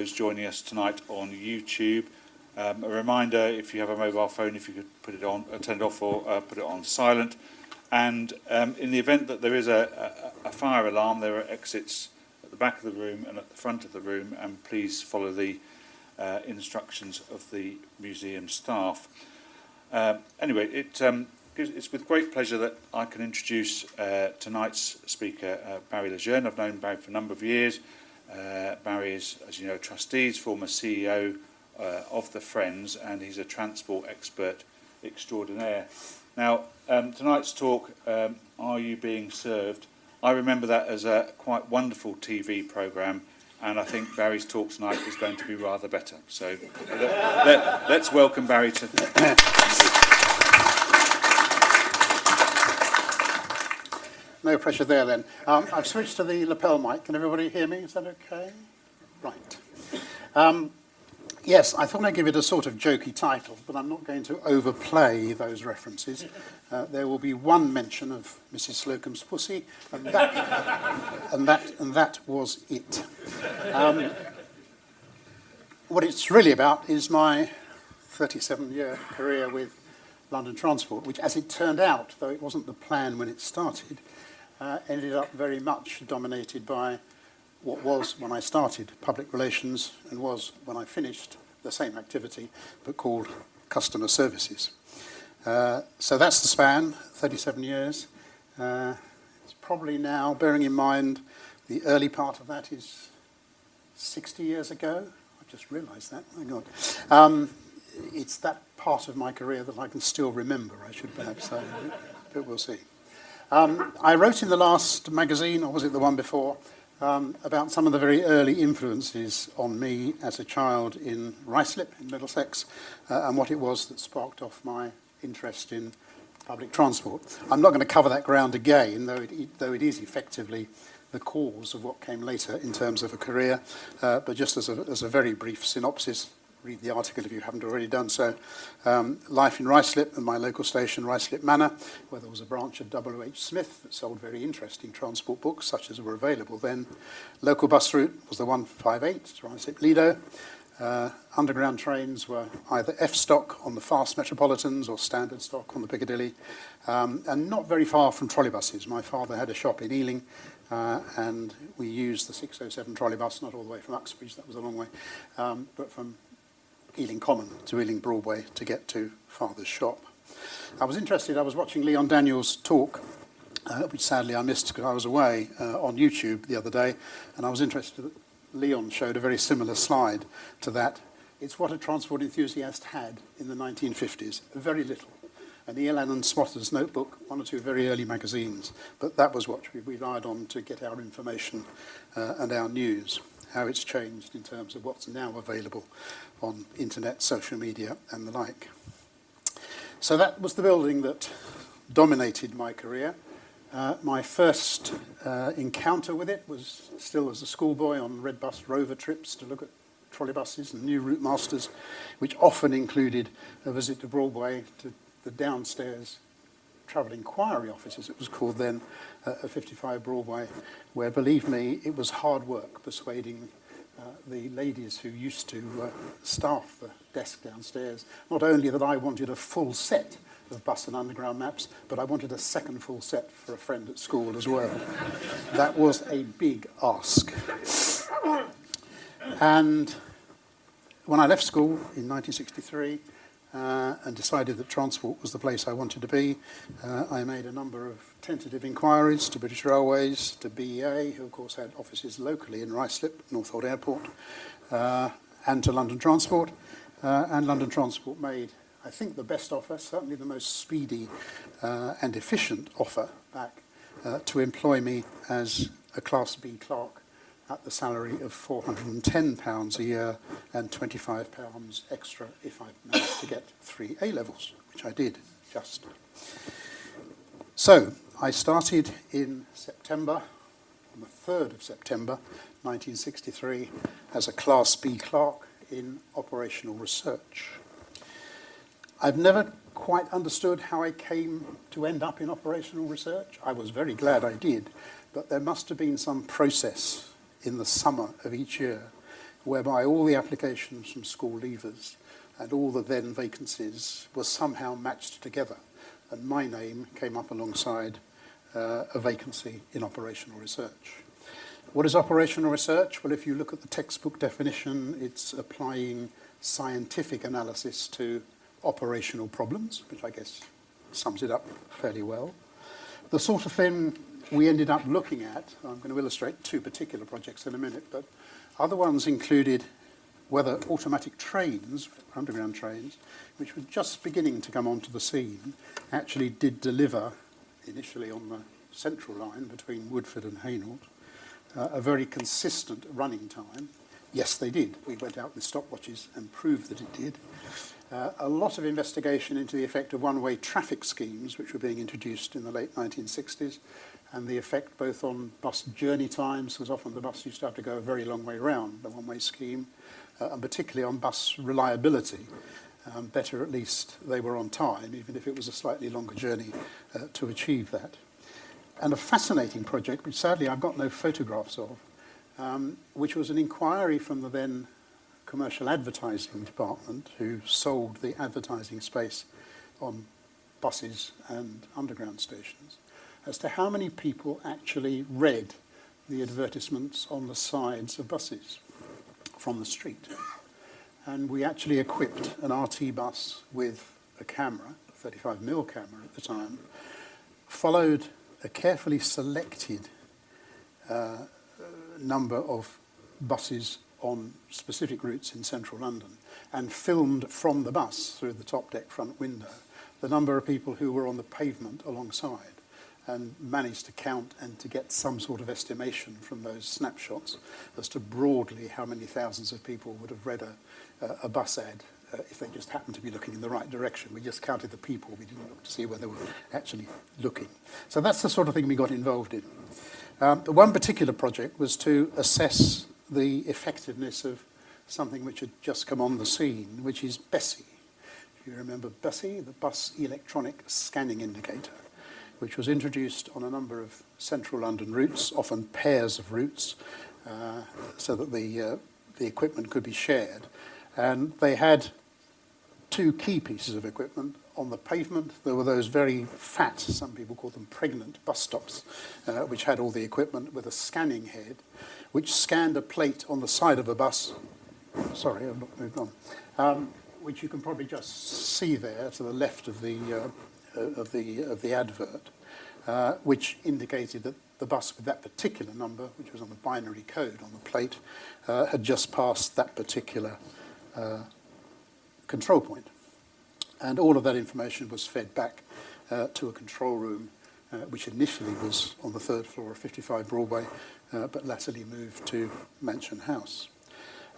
Who's joining us tonight on YouTube. A reminder, if you have a mobile phone, if you could put it on, turn it off or put it on silent. And in the event that there is a fire alarm, there are exits at the back of the room and at the front of the room, and please follow the instructions of the museum staff. Anyway, it's with great pleasure that I can introduce tonight's speaker, Barry Lejeune. I've known Barry for a number of years. Barry is, as you know, trustees, former CEO of the Friends, and he's a transport expert extraordinaire. Now, tonight's talk, Are You Being Served? I remember that as a quite wonderful TV programme, and I think Barry's talk tonight is going to be rather better. So let's welcome Barry to... No pressure there then. I've switched to the lapel mic. Can everybody hear me? Is that okay? Right. Yes, I thought I'd give it a sort of jokey title, but I'm not going to overplay those references. There will be one mention of Mrs. Slocum's pussy, and that was it. What it's really about is my 37-year career with London Transport, which, as it turned out, though it wasn't the plan when it started, ended up very much dominated by what was, when I started, public relations, and was, when I finished, the same activity, but called customer services. So that's the span, 37 years. It's probably now, bearing in mind the early part of that is 60 years ago. I just realised that, my God. It's that part of my career that I can still remember, I should perhaps say, but we'll see. I wrote in the last magazine, or was it the one before, about some of the very early influences on me as a child in Ruislip in Middlesex, and what it was that sparked off my interest in public transport. I'm not going to cover that ground again, though it is effectively the cause of what came later in terms of a career, but just as a very brief synopsis. Read the article if you haven't already done so. Life in Ruislip and my local station, Ruislip Manor, where there was a branch of W.H. Smith that sold very interesting transport books, such as were available then. Local bus route was the 158 to Ruislip Lido. Underground trains were either F-stock on the fast Metropolitans or standard stock on the Piccadilly, and not very far from trolleybuses. My father had a shop in Ealing, and we used the 607 trolleybus, not all the way from Uxbridge, that was a long way, but from Ealing Common to Ealing Broadway to get to Father's shop. I was watching Leon Daniels' talk, which sadly I missed because I was away, on YouTube the other day, and I was interested that Leon showed a very similar slide to that. It's what a transport enthusiast had in the 1950s, very little. An Elan and Swatter's notebook, one or two very early magazines, but that was what we relied on to get our information and our news. How it's changed in terms of what's now available on internet, social media, and the like. So that was the building that dominated my career. My first encounter with it was still as a schoolboy on Red Bus Rover trips to look at trolleybuses and new route masters, which often included a visit to Broadway, to the downstairs Travel Inquiry Office, as it was called then, at 55 Broadway, where, believe me, it was hard work persuading the ladies who used to staff the desk downstairs, not only that I wanted a full set of bus and underground maps, but I wanted a second full set for a friend at school as well. That was a big ask. And when I left school in 1963, and decided that transport was the place I wanted to be, I made a number of tentative inquiries to British Railways, to BEA, who of course had offices locally in Ruislip, Northolt Airport, and to London Transport. And London Transport made, I think, the best offer, certainly the most speedy and efficient offer back, to employ me as a Class B clerk at the salary of £410 a year and £25 extra if I managed to get 3 A-levels, which I did just. So I started in September, on the 3rd of September 1963, as a Class B clerk in operational research. I've never quite understood how I came to end up in operational research. I was very glad I did, but there must have been some process in the summer of each year whereby all the applications from school leavers and all the then vacancies were somehow matched together, and my name came up alongside a vacancy in operational research. What is operational research? Well, if you look at the textbook definition, it's applying scientific analysis to operational problems, which I guess sums it up fairly well. The sort of thing we ended up looking at, I'm going to illustrate two particular projects in a minute, but other ones included whether automatic trains, underground trains, which were just beginning to come onto the scene, actually did deliver, initially on the central line between Woodford and Hainault, a very consistent running time. Yes, they did. We went out with stopwatches and proved that it did. A lot of investigation into the effect of one-way traffic schemes, which were being introduced in the late 1960s, and the effect both on bus journey times, because often the bus used to have to go a very long way round the one-way scheme, and particularly on bus reliability. Better at least they were on time, even if it was a slightly longer journey to achieve that. And a fascinating project, which sadly I've got no photographs of, which was an inquiry from the then commercial advertising department, who sold the advertising space on buses and underground stations, as to how many people actually read the advertisements on the sides of buses from the street. And we actually equipped an RT bus with a camera, a 35mm camera at the time, followed a carefully selected number of buses on specific routes in central London, and filmed from the bus through the top deck front window the number of people who were on the pavement alongside, and managed to count and to get some sort of estimation from those snapshots as to broadly how many thousands of people would have read a bus ad if they just happened to be looking in the right direction. We just counted the people. We didn't look to see where they were actually looking. So that's the sort of thing we got involved in. One particular project was to assess the effectiveness of something which had just come on the scene, which is BESSIE. If you remember BESSIE, the Bus Electronic Scanning Indicator, which was introduced on a number of central London routes, often pairs of routes, so that the equipment could be shared. And they had two key pieces of equipment. On the pavement, there were those very fat, some people call them pregnant, bus stops, which had all the equipment with a scanning head, which scanned a plate on the side of a bus. Sorry, I've not moved on. Which you can probably just see there to the left of the advert, which indicated that the bus with that particular number, which was on the binary code on the plate, had just passed that particular control point. And all of that information was fed back to a control room, which initially was on the third floor of 55 Broadway, but latterly moved to Mansion House.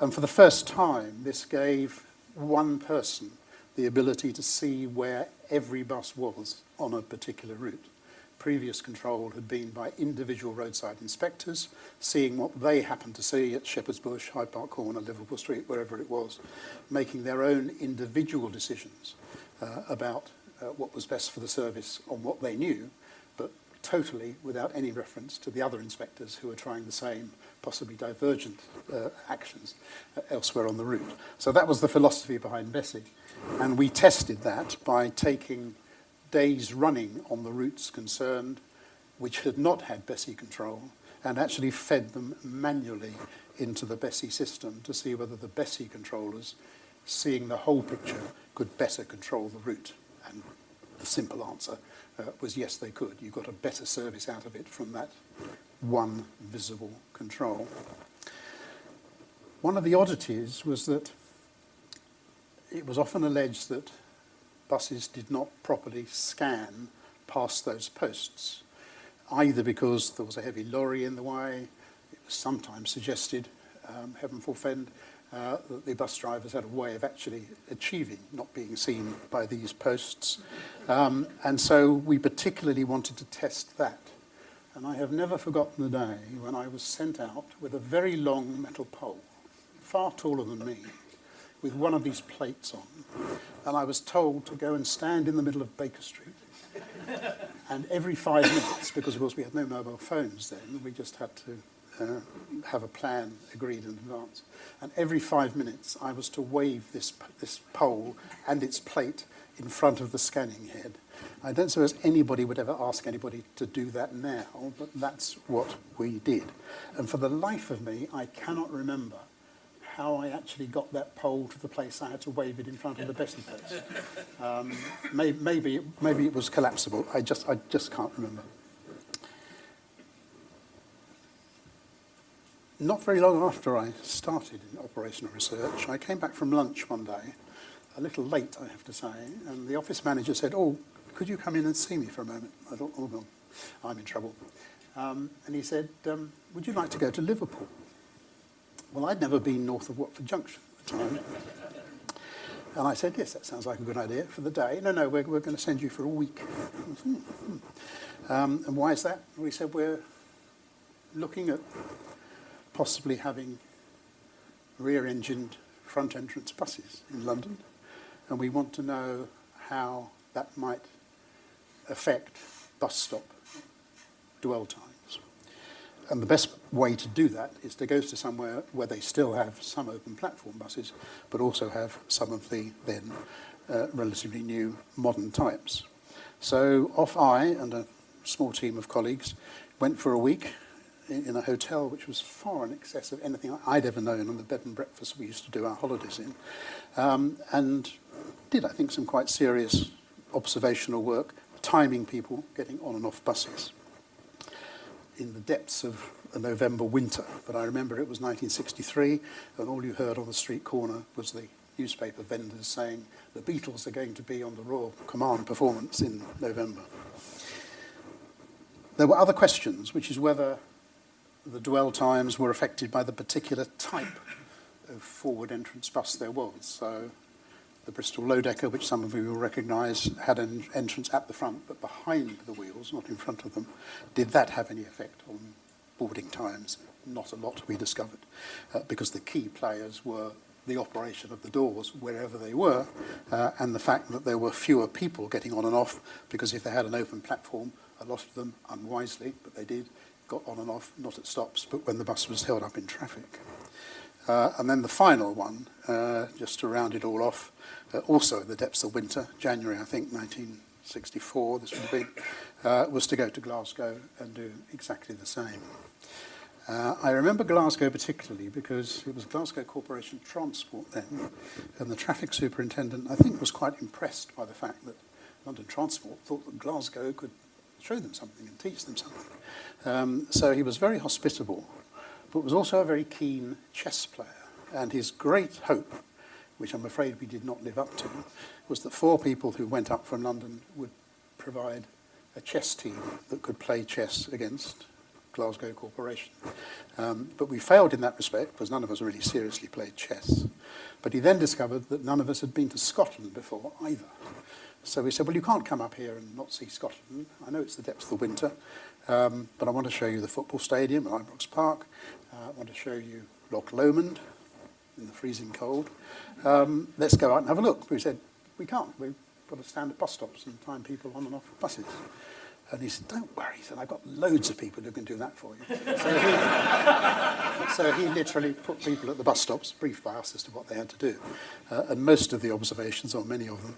And for the first time, this gave one person the ability to see where every bus was on a particular route. Previous control had been by individual roadside inspectors, seeing what they happened to see at Shepherd's Bush, Hyde Park Corner, Liverpool Street, wherever it was, making their own individual decisions about what was best for the service on what they knew, but totally without any reference to the other inspectors who were trying the same, possibly divergent actions elsewhere on the route. So that was the philosophy behind BESSIE. And we tested that by taking days running on the routes concerned, which had not had BESSIE control, and actually fed them manually into the BESSIE system to see whether the BESSIE controllers, seeing the whole picture, could better control the route. And the simple answer was yes, they could. You got a better service out of it from that one visible control. One of the oddities was that it was often alleged that buses did not properly scan past those posts, either because there was a heavy lorry in the way. It was sometimes suggested, heaven forfend, that the bus drivers had a way of actually achieving not being seen by these posts. And so we particularly wanted to test that. And I have never forgotten the day when I was sent out with a very long metal pole, far taller than me, with one of these plates on. And I was told to go and stand in the middle of Baker Street. And every 5 minutes, because of course we had no mobile phones then, we just had to have a plan agreed in advance. And every 5 minutes I was to wave this pole and its plate in front of the scanning head. I don't suppose anybody would ever ask anybody to do that now, but that's what we did. And for the life of me, I cannot remember how I actually got that pole to the place I had to wave it in front of the Bessie place. Maybe it was collapsible. I just can't remember. Not very long after I started in operational research, I came back from lunch one day, a little late, I have to say, and the office manager said, "Oh, could you come in and see me for a moment?" I thought, "Oh, no, I'm in trouble." And he said, "Would you like to go to Liverpool?" Well, I'd never been north of Watford Junction at the time. And I said, "Yes, that sounds like a good idea for the day." "No, we're going to send you for a week." And why is that? We said, "We're looking at possibly having rear-engined front entrance buses in London, and we want to know how that might affect bus stop dwell times. And the best way to do that is to go to somewhere where they still have some open platform buses, but also have some of the then relatively new modern types." So off I and a small team of colleagues went for a week in a hotel which was far in excess of anything I'd ever known on the bed and breakfast we used to do our holidays in, and did, I think, some quite serious observational work, timing people getting on and off buses in the depths of a November winter. But I remember it was 1963, and all you heard on the street corner was the newspaper vendors saying the Beatles are going to be on the Royal Command performance in November. There were other questions, which is whether the dwell times were affected by the particular type of forward entrance bus there was. So the Bristol Low-Decker, which some of you will recognise, had an entrance at the front, but behind the wheels, not in front of them. Did that have any effect on boarding times? Not a lot, we discovered, because the key players were the operation of the doors wherever they were, and the fact that there were fewer people getting on and off, because if they had an open platform, a lot of them, unwisely, but they did, got on and off, not at stops, but when the bus was held up in traffic. And then the final one, just to round it all off, also in the depths of winter, January, I think, 1964, this would have been, was to go to Glasgow and do exactly the same. I remember Glasgow particularly because it was Glasgow Corporation Transport then, and the traffic superintendent, I think, was quite impressed by the fact that London Transport thought that Glasgow could show them something and teach them something. So he was very hospitable, but was also a very keen chess player. And his great hope, which I'm afraid we did not live up to, was that 4 people who went up from London would provide a chess team that could play chess against Glasgow Corporation. But we failed in that respect because none of us really seriously played chess. But he then discovered that none of us had been to Scotland before either. So we said, "Well, you can't come up here and not see Scotland. I know it's the depths of the winter, but I want to show you the football stadium at Ibrox Park. I want to show you Loch Lomond in the freezing cold. Let's go out and have a look." We said, "We can't. We've got to stand at bus stops and time people on and off buses." And he said, "Don't worry," he said, "I've got loads of people who can do that for you." So he literally put people at the bus stops, briefed by us as to what they had to do. And most of the observations, or many of them,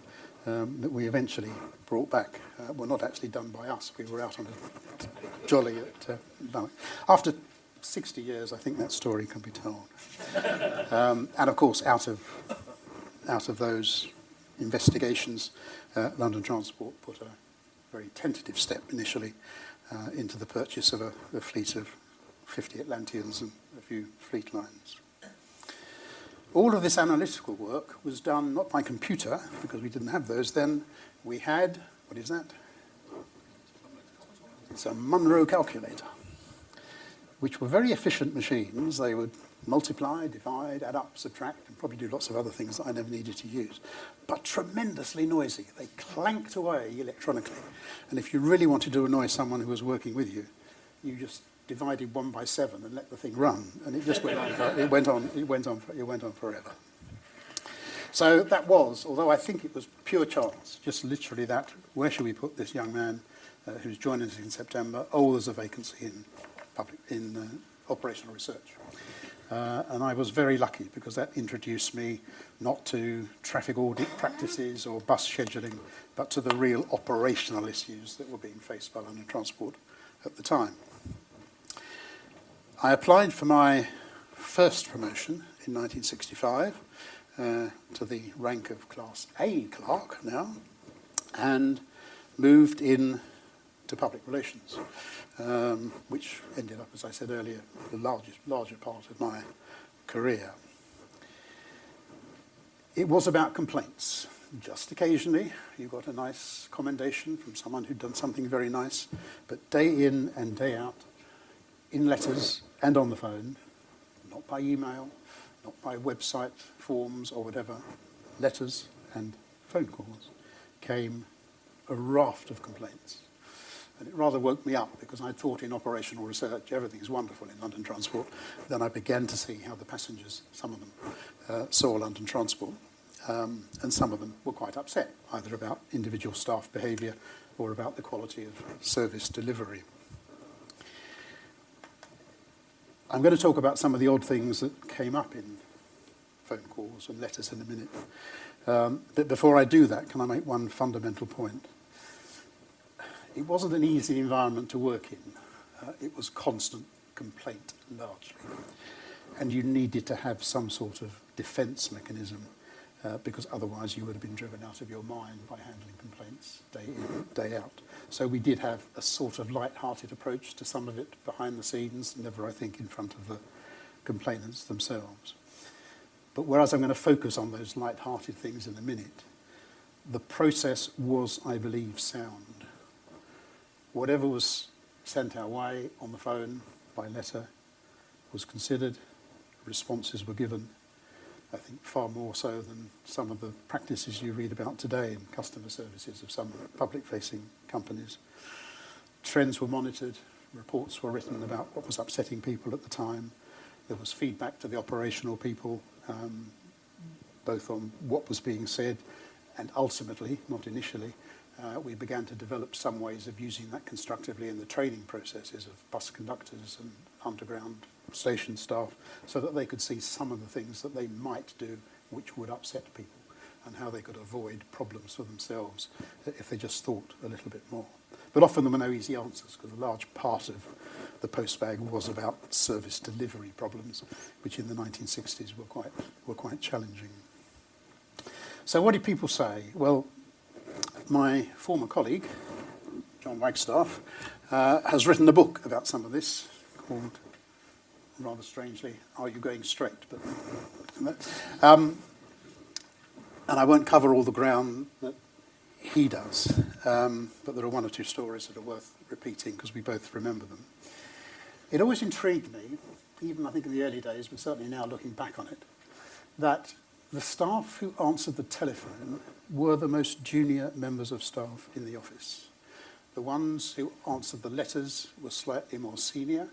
that we eventually brought back were not actually done by us. We were out on a jolly at Balloch. After 60 years, I think that story can be told. And of course, out of those investigations, London Transport put a very tentative step initially into the purchase of a fleet of 50 Atlanteans and a few fleet lines. All of this analytical work was done not by computer, because we didn't have those then. We had, what is that? It's a Munro calculator, which were very efficient machines. They would multiply, divide, add up, subtract, and probably do lots of other things that I never needed to use, but tremendously noisy. They clanked away electronically. And if you really wanted to annoy someone who was working with you, you just divided 1 by 7 and let the thing run, and it just went on. It went on forever. So that was, although I think it was pure chance, just literally that. Where should we put this young man who's joining us in September? Oh, there's a vacancy in operational research. And I was very lucky because that introduced me not to traffic audit practices or bus scheduling, but to the real operational issues that were being faced by London Transport at the time. I applied for my first promotion in 1965 to the rank of Class A clerk now, and moved in to public relations, which ended up, as I said earlier, the larger part of my career. It was about complaints. Just occasionally, you got a nice commendation from someone who'd done something very nice, but day in and day out, in letters and on the phone, not by email, not by website forms or whatever, letters and phone calls, came a raft of complaints. And it rather woke me up because I thought in operational research everything's wonderful in London Transport. Then I began to see how the passengers, some of them, saw London Transport. And some of them were quite upset, either about individual staff behaviour or about the quality of service delivery. I'm going to talk about some of the odd things that came up in phone calls and letters in a minute. But before I do that, can I make one fundamental point? It wasn't an easy environment to work in. It was constant complaint, largely. And you needed to have some sort of defence mechanism, because otherwise you would have been driven out of your mind by handling complaints day in, day out. So we did have a sort of light-hearted approach to some of it behind the scenes, never, I think, in front of the complainants themselves. But whereas I'm going to focus on those light-hearted things in a minute, the process was, I believe, sound. Whatever was sent our way on the phone, by letter, was considered, responses were given, I think far more so than some of the practices you read about today in customer services of some public-facing companies. Trends were monitored, reports were written about what was upsetting people at the time. There was feedback to the operational people, both on what was being said and ultimately, not initially, we began to develop some ways of using that constructively in the training processes of bus conductors and underground station staff, so that they could see some of the things that they might do which would upset people and how they could avoid problems for themselves if they just thought a little bit more. But often there were no easy answers, because a large part of the postbag was about service delivery problems, which in the 1960s were quite challenging. So what did people say? Well, my former colleague, John Wagstaff, has written a book about some of this called, rather strangely, Are You Going Straight? And I won't cover all the ground that he does, but there are one or two stories that are worth repeating because we both remember them. It always intrigued me, even I think in the early days, but certainly now looking back on it, that the staff who answered the telephone were the most junior members of staff in the office. The ones who answered the letters were slightly more senior,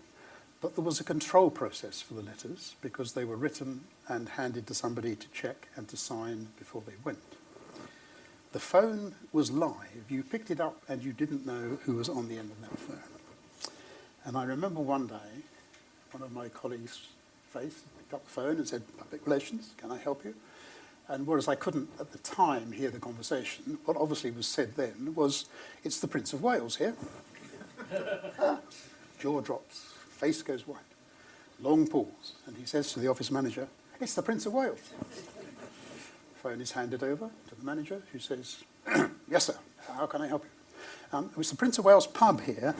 but there was a control process for the letters because they were written and handed to somebody to check and to sign before they went. The phone was live. You picked it up and you didn't know who was on the end of that phone. And I remember one day, one of my colleagues' picked up the phone and said, "Public relations, can I help you?" And whereas I couldn't at the time hear the conversation, what obviously was said then was, "It's the Prince of Wales here." Jaw drops, face goes white, long pause, and he says to the office manager, "It's the Prince of Wales." Phone is handed over to the manager, who says, "Yes, sir, how can I help you?" "It's the Prince of Wales pub here.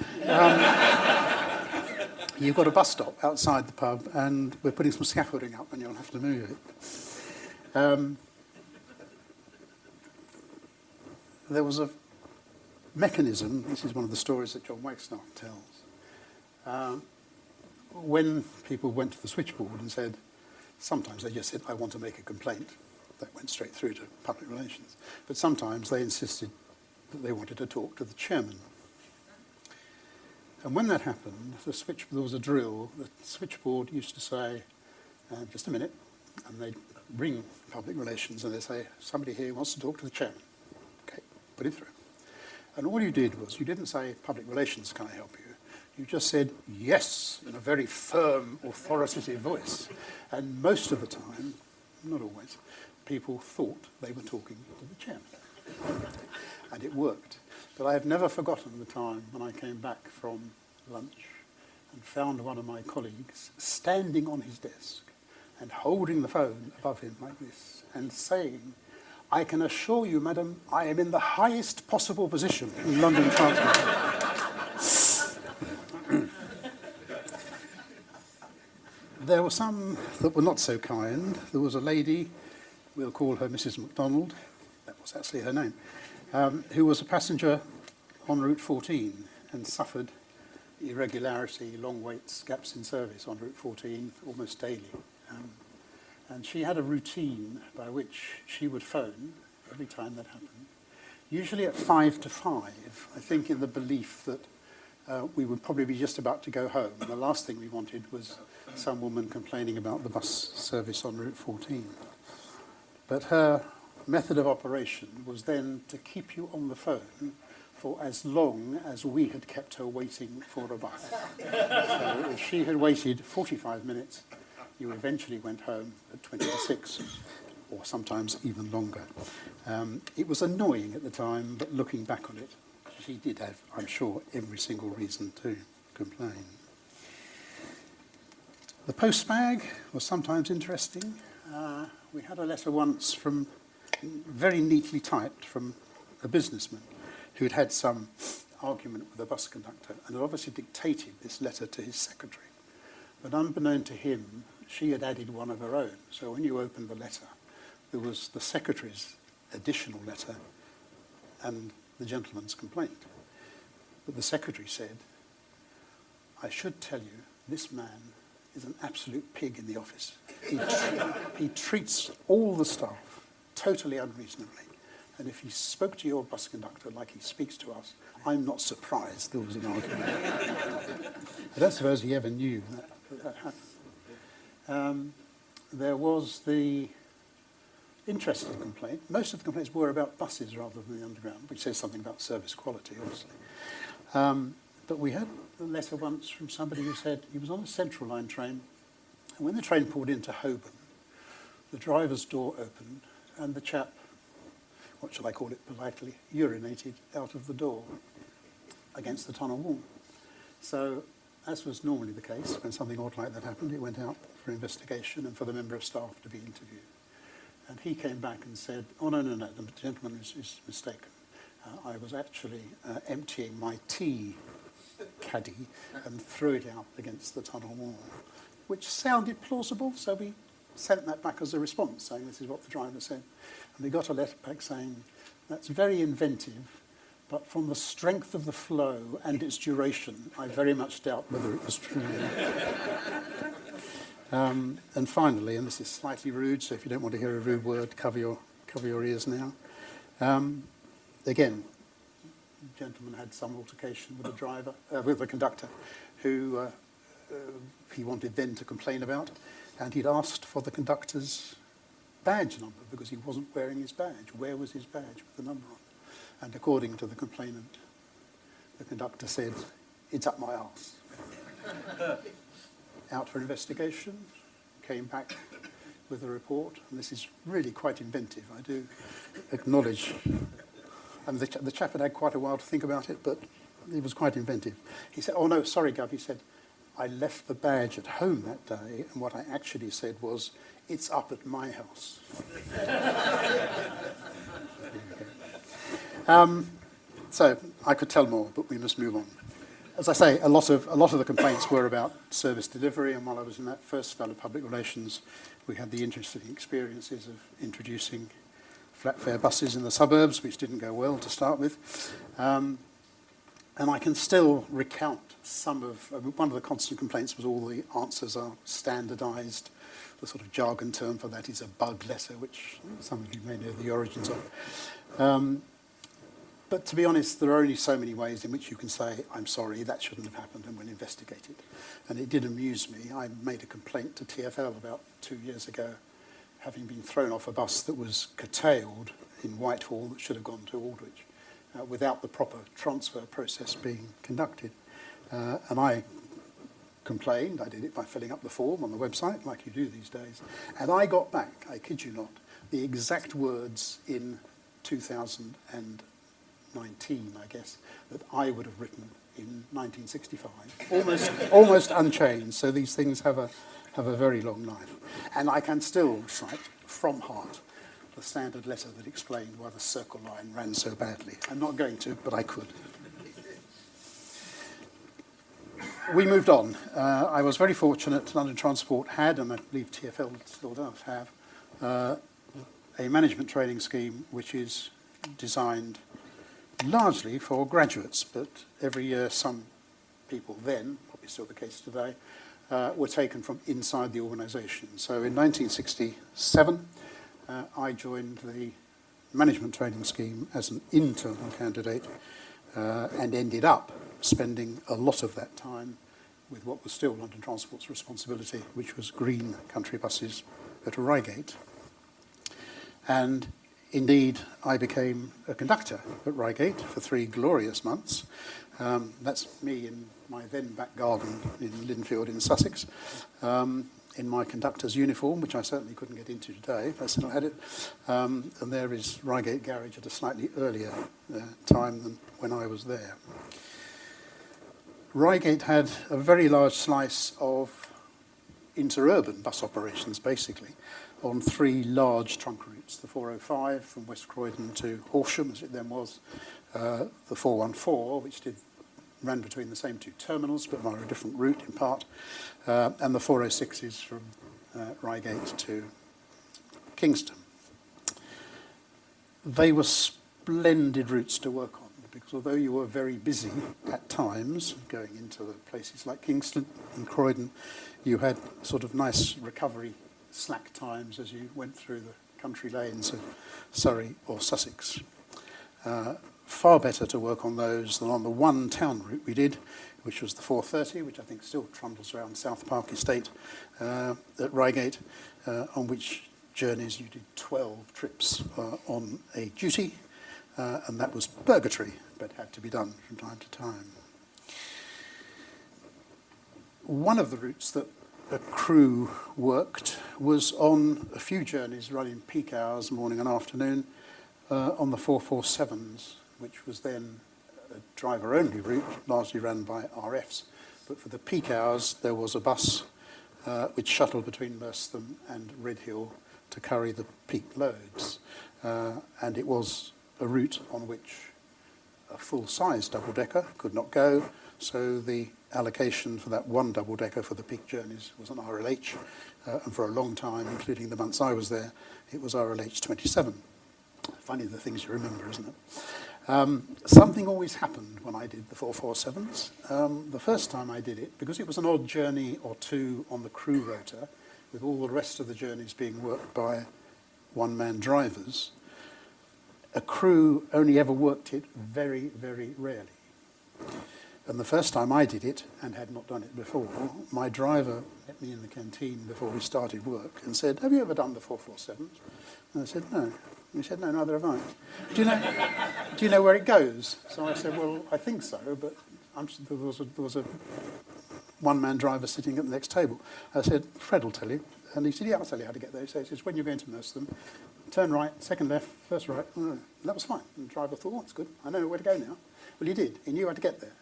You've got a bus stop outside the pub, and we're putting some scaffolding up, and you'll have to move it." There was a mechanism, this is one of the stories that John Wagstaff tells, when people went to the switchboard and said, sometimes they just said, "I want to make a complaint." That went straight through to public relations. But sometimes they insisted that they wanted to talk to the chairman. And when that happened, there was a drill. The switchboard used to say, "Just a minute," and they'd ring public relations and they'd say, "Somebody here wants to talk to the chairman." Okay, put it through. And all you did was, you didn't say, "Public relations, can I help you?" You just said yes in a very firm, authoritative voice. And most of the time, not always, people thought they were talking to the chairman. And it worked. But I have never forgotten the time when I came back from lunch and found one of my colleagues standing on his desk and holding the phone above him like this and saying, "I can assure you, madam, I am in the highest possible position in London Transport." There were some that were not so kind. There was a lady, we'll call her Mrs. MacDonald, that was actually her name, who was a passenger on Route 14 and suffered irregularity, long waits, gaps in service on Route 14 almost daily. And she had a routine by which she would phone every time that happened, usually at 5 to 5, I think in the belief that we would probably be just about to go home. And the last thing we wanted was some woman complaining about the bus service on Route 14. But her method of operation was then to keep you on the phone for as long as we had kept her waiting for a bus. So if she had waited 45 minutes, you eventually went home at 20 to 6, or sometimes even longer. It was annoying at the time, but looking back on it, she did have, I'm sure, every single reason to complain. The post bag was sometimes interesting. We had a letter once from, very neatly typed, from a businessman who had had some argument with a bus conductor and had obviously dictated this letter to his secretary. But unbeknown to him, she had added one of her own. So when you opened the letter, there was the secretary's additional letter and the gentleman's complaint. But the secretary said, "I should tell you, this man is an absolute pig in the office. He treats all the staff totally unreasonably. And if he spoke to your bus conductor like he speaks to us, I'm not surprised there was an argument." I don't suppose he ever knew that happened. There was the interesting complaint. Most of the complaints were about buses rather than the underground, which says something about service quality, obviously. But we had a letter once from somebody who said he was on a Central Line train, and when the train pulled into Holborn, the driver's door opened, and the chap, what shall I call it politely, urinated out of the door against the tunnel wall. So, as was normally the case, when something odd like that happened, it went out for investigation and for the member of staff to be interviewed. And he came back and said, "Oh, no, the gentleman is mistaken. I was actually emptying my tea caddy and threw it out against the tunnel wall," which sounded plausible, so we sent that back as a response, saying this is what the driver said. And we got a letter back saying, "That's very inventive, but from the strength of the flow and its duration, I very much doubt whether it was true." And finally, and this is slightly rude, so if you don't want to hear a rude word, cover your ears now. Again, the gentleman had some altercation with the conductor, who he wanted then to complain about, and he'd asked for the conductor's badge number because he wasn't wearing his badge. Where was his badge with the number on? And according to the complainant, the conductor said, "It's up my arse." Out for investigation, came back with a report, and this is really quite inventive. I do acknowledge, and the chap had quite a while to think about it, but it was quite inventive. He said, "Oh no, sorry, Gov," he said, "I left the badge at home that day, and what I actually said was, it's up at my house." So I could tell more, but we must move on. As I say, a lot of the complaints were about service delivery, and while I was in that first spell of public relations, we had the interesting experiences of introducing flat fare buses in the suburbs, which didn't go well to start with. And I can still recount one of the constant complaints was all the answers are standardised. The sort of jargon term for that is a bug letter, which some of you may know the origins of. But to be honest, there are only so many ways in which you can say, "I'm sorry, that shouldn't have happened," and we'll investigate it. And it did amuse me. I made a complaint to TfL about 2 years ago, having been thrown off a bus that was curtailed in Whitehall that should have gone to Aldwych, without the proper transfer process being conducted. And I complained. I did it by filling up the form on the website, like you do these days. And I got back, I kid you not, the exact words in 2019, I guess, that I would have written in 1965. Almost unchanged. So these things have a very long life. And I can still cite from heart the standard letter that explained why the circle line ran so badly. I'm not going to, but I could. We moved on. I was very fortunate. London Transport had, and I believe TfL still does have, a management training scheme which is designed largely for graduates, but every year some people then, probably still the case today, were taken from inside the organisation. So in 1967, I joined the management training scheme as an internal candidate and ended up spending a lot of that time with what was still London Transport's responsibility, which was green country buses at Reigate. And indeed, I became a conductor at Reigate for 3 glorious months. That's me in my then back garden in Linfield in Sussex, in my conductor's uniform, which I certainly couldn't get into today if I still had it. And there is Reigate Garage at a slightly earlier time than when I was there. Reigate had a very large slice of interurban bus operations, basically, on 3 large trunk routes. The 405 from West Croydon to Horsham, as it then was, the 414, which ran between the same 2 terminals, but via a different route in part, and the 406s from Reigate to Kingston. They were splendid routes to work on, because although you were very busy at times, going into the places like Kingston and Croydon, you had sort of nice recovery slack times as you went through the country lanes of Surrey or Sussex. Far better to work on those than on the one town route we did, which was the 430, which I think still trundles around South Park Estate at Reigate, on which journeys you did 12 trips on a duty, and that was purgatory, but had to be done from time to time. One of the routes that a crew worked was on a few journeys running peak hours, morning and afternoon, on the 447s, which was then a driver-only route, largely run by RFs. But for the peak hours, there was a bus which shuttled between Merstham and Redhill to carry the peak loads. And it was a route on which a full-size double-decker could not go, so the allocation for that one double-decker for the peak journeys was an RLH, and for a long time, including the months I was there, it was RLH 27. Funny the things you remember, isn't it? Something always happened when I did the 447s. The first time I did it, because it was an odd journey or two on the crew rota, with all the rest of the journeys being worked by one-man drivers, a crew only ever worked it very, very rarely. And the first time I did it, and had not done it before, my driver met me in the canteen before we started work and said, "Have you ever done the 447s?" And I said, "No." And he said, "No, neither have I." Do you know where it goes?" So I said, "Well, I think so, but there was a one-man driver sitting at the next table." I said, "Fred will tell you." And he said, "Yeah, I'll tell you how to get there." He says, "When you're going to Merstham, turn right, second left, first right." And that was fine. And the driver thought, "Oh, that's good. I know where to go now." Well, he did. He knew how to get there.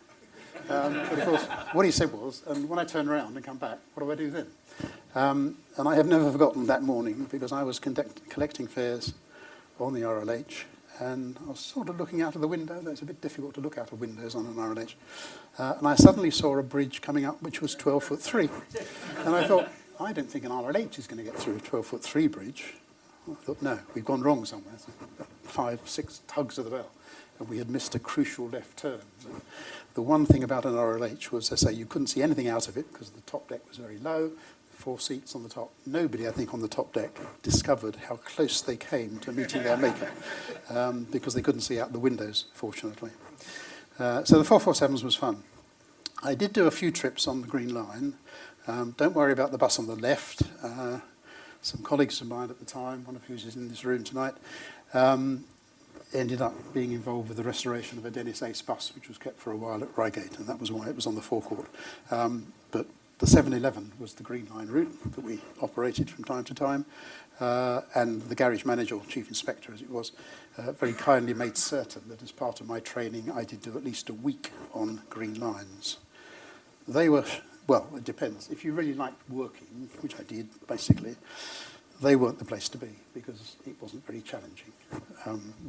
But of course, what he said was, and when I turn around and come back, what do I do then? And I have never forgotten that morning, because I was collecting fares on the RLH, and I was sort of looking out of the window. It's a bit difficult to look out of windows on an RLH. And I suddenly saw a bridge coming up which was 12'3". And I thought, I don't think an RLH is going to get through a 12'3" bridge. I thought, no, we've gone wrong somewhere. So 5, 6 tugs of the bell, and we had missed a crucial left turn. The one thing about an RLH was, as I say, you couldn't see anything out of it because the top deck was very low, 4 seats on the top. Nobody, I think, on the top deck discovered how close they came to meeting their maker, because they couldn't see out the windows, fortunately. So the 447s was fun. I did do a few trips on the Green Line. Don't worry about the bus on the left. Some colleagues of mine at the time, one of whom is in this room tonight, ended up being involved with the restoration of a Dennis Ace bus, which was kept for a while at Reigate, and that was why it was on the forecourt. But the 711 was the Green Line route that we operated from time to time, and the garage manager, or chief inspector as it was, very kindly made certain that as part of my training I did do at least a week on Green Lines. They were, well, it depends. If you really liked working, which I did basically, they weren't the place to be because it wasn't very challenging.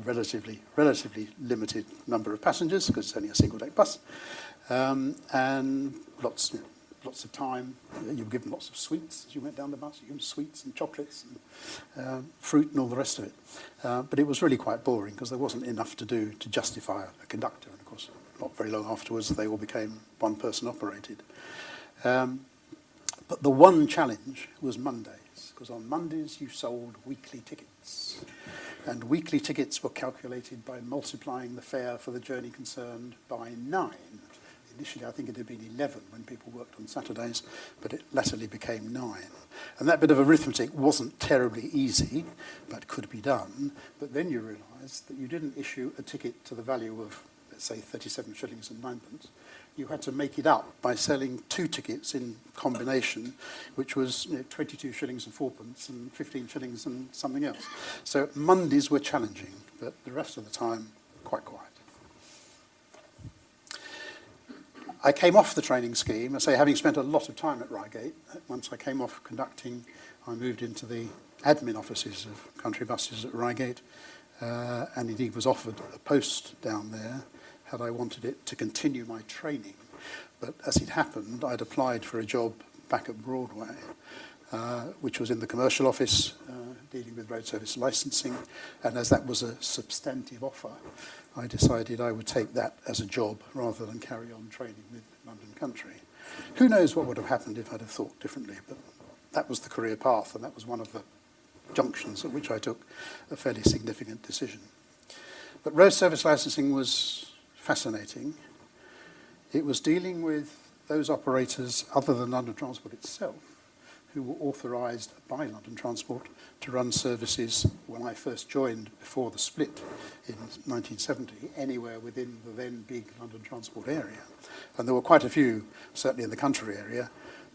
Relatively limited number of passengers because it's only a single deck bus, and lots of time. You were given lots of sweets as you went down the bus. You were given sweets and chocolates and fruit and all the rest of it. But it was really quite boring because there wasn't enough to do to justify a conductor. And of course, not very long afterwards, they all became one-person operated. But the one challenge was Mondays, because on Mondays you sold weekly tickets. And weekly tickets were calculated by multiplying the fare for the journey concerned by 9. Initially, I think it had been 11 when people worked on Saturdays, but it latterly became 9. And that bit of arithmetic wasn't terribly easy, but could be done. But then you realised that you didn't issue a ticket to the value of, let's say, 37 shillings and 9pence. You had to make it up by selling 2 tickets in combination, which was 22 shillings and 4pence and 15 shillings and something else. So Mondays were challenging, but the rest of the time, quite quiet. I came off the training scheme, I say, having spent a lot of time at Reigate. Once I came off conducting, I moved into the admin offices of country buses at Reigate, and indeed was offered a post down there had I wanted it to continue my training. But as it happened, I'd applied for a job back at Broadway, which was in the commercial office, dealing with road service licensing, and as that was a substantive offer, I decided I would take that as a job rather than carry on training with London Country. Who knows what would have happened if I'd have thought differently, but that was the career path, and that was one of the junctions at which I took a fairly significant decision. But road service licensing was fascinating. It was dealing with those operators other than London Transport itself who were authorised by London Transport to run services when I first joined before the split in 1970, anywhere within the then big London Transport area. And there were quite a few, certainly in the country area,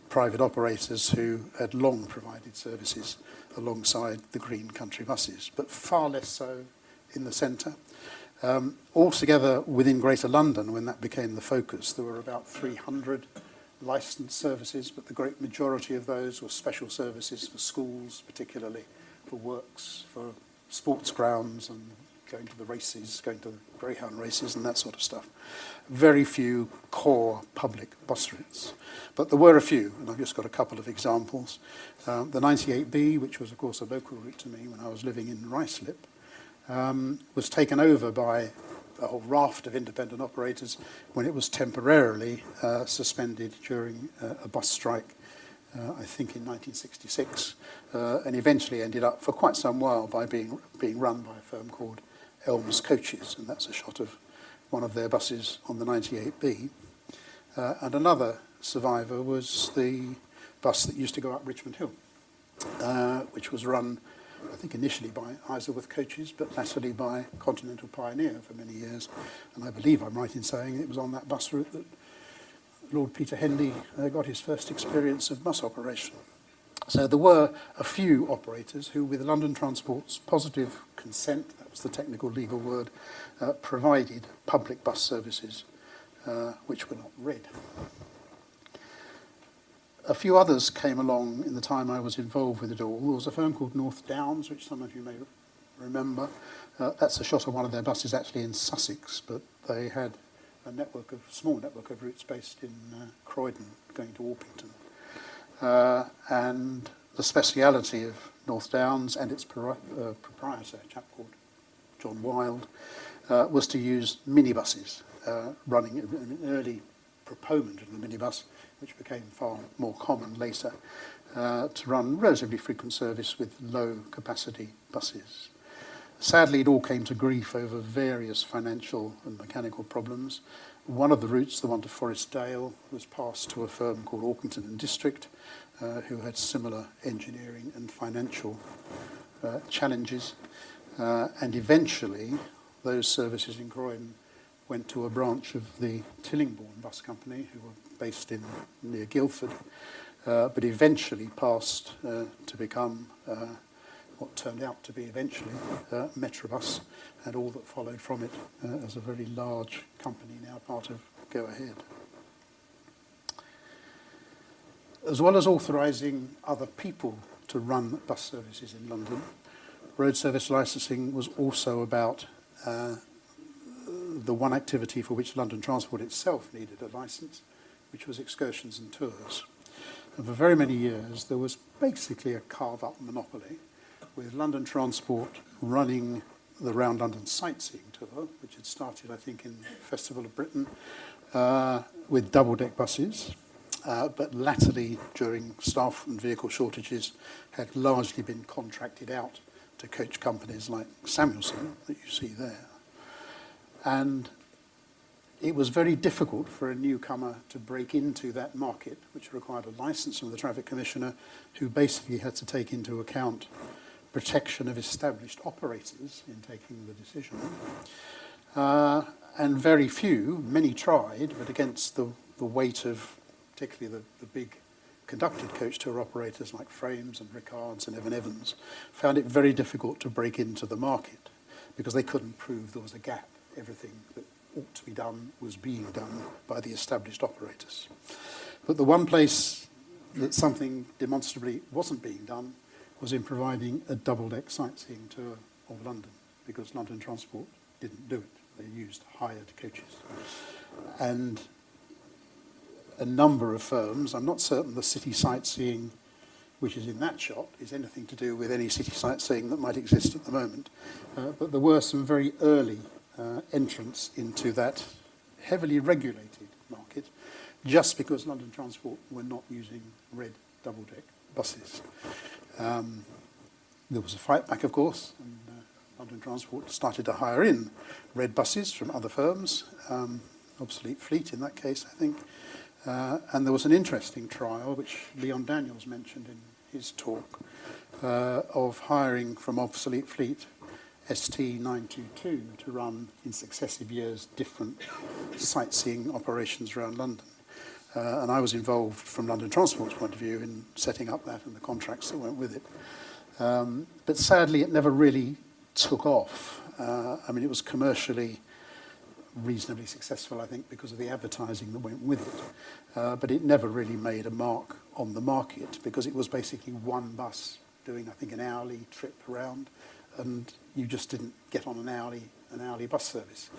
private operators who had long provided services alongside the green country buses, but far less so in the centre. Altogether, within Greater London, when that became the focus, there were about 300 licensed services, but the great majority of those were special services for schools, particularly for works, for sports grounds and going to the races, going to the greyhound races and that sort of stuff. Very few core public bus routes. But there were a few, and I've just got a couple of examples. The 98B, which was, of course, a local route to me when I was living in Ruislip, was taken over by a whole raft of independent operators when it was temporarily suspended during a bus strike, I think in 1966, and eventually ended up for quite some while by being run by a firm called Elms Coaches, and that's a shot of one of their buses on the 98B. And another survivor was the bus that used to go up Richmond Hill, which was run, I think, initially by Isleworth Coaches, but latterly by Continental Pioneer for many years. And I believe I'm right in saying it was on that bus route that Lord Peter Henley got his first experience of bus operation. So there were a few operators who, with London Transport's positive consent, that was the technical legal word, provided public bus services which were not red. A few others came along in the time I was involved with it all. There was a firm called North Downs, which some of you may remember. That's a shot of one of their buses actually in Sussex, but they had a small network of routes based in Croydon going to Orpington. And the speciality of North Downs and its proprietor, a chap called John Wilde, was to use minibuses, running an early proponent of the minibus, which became far more common later, to run relatively frequent service with low capacity buses. Sadly, it all came to grief over various financial and mechanical problems. One of the routes, the one to Forest Dale, was passed to a firm called Orpington and District, who had similar engineering and financial challenges. And eventually, those services in Croydon went to a branch of the Tillingbourne Bus Company, who were based in near Guildford, but eventually passed to become what turned out to be eventually Metrobus, and all that followed from it as a very large company, now part of Go Ahead. As well as authorising other people to run bus services in London, road service licensing was also about the one activity for which London Transport itself needed a licence, which was excursions and tours. And for very many years, there was basically a carve-up monopoly, with London Transport running the Round London Sightseeing Tour, which had started, I think, in Festival of Britain, with double-deck buses, but latterly, during staff and vehicle shortages, had largely been contracted out to coach companies like Samuelson, that you see there. And it was very difficult for a newcomer to break into that market, which required a licence from the Traffic Commissioner, who basically had to take into account protection of established operators in taking the decision. And very few, many tried, but against the weight of particularly the big conducted coach tour operators like Frames and Rickards and Evan Evans, found it very difficult to break into the market because they couldn't prove there was a gap. Everything that ought to be done was being done by the established operators. But the one place that something demonstrably wasn't being done was in providing a double-deck sightseeing tour of London, because London Transport didn't do it. They used hired coaches. And a number of firms, I'm not certain the city sightseeing, which is in that shot, is anything to do with any city sightseeing that might exist at the moment, but there were some very early entrance into that heavily regulated market, just because London Transport were not using red double-deck buses. There was a fight back, of course, and London Transport started to hire in red buses from other firms, obsolete fleet in that case, I think. And there was an interesting trial, which Leon Daniels mentioned in his talk, of hiring from obsolete fleet ST922 to run in successive years different sightseeing operations around London. And I was involved from London Transport's point of view in setting up that and the contracts that went with it. But sadly, it never really took off. I mean, it was commercially reasonably successful, I think, because of the advertising that went with it. But it never really made a mark on the market because it was basically one bus doing, I think, an hourly trip around, and you just didn't get on an hourly bus service.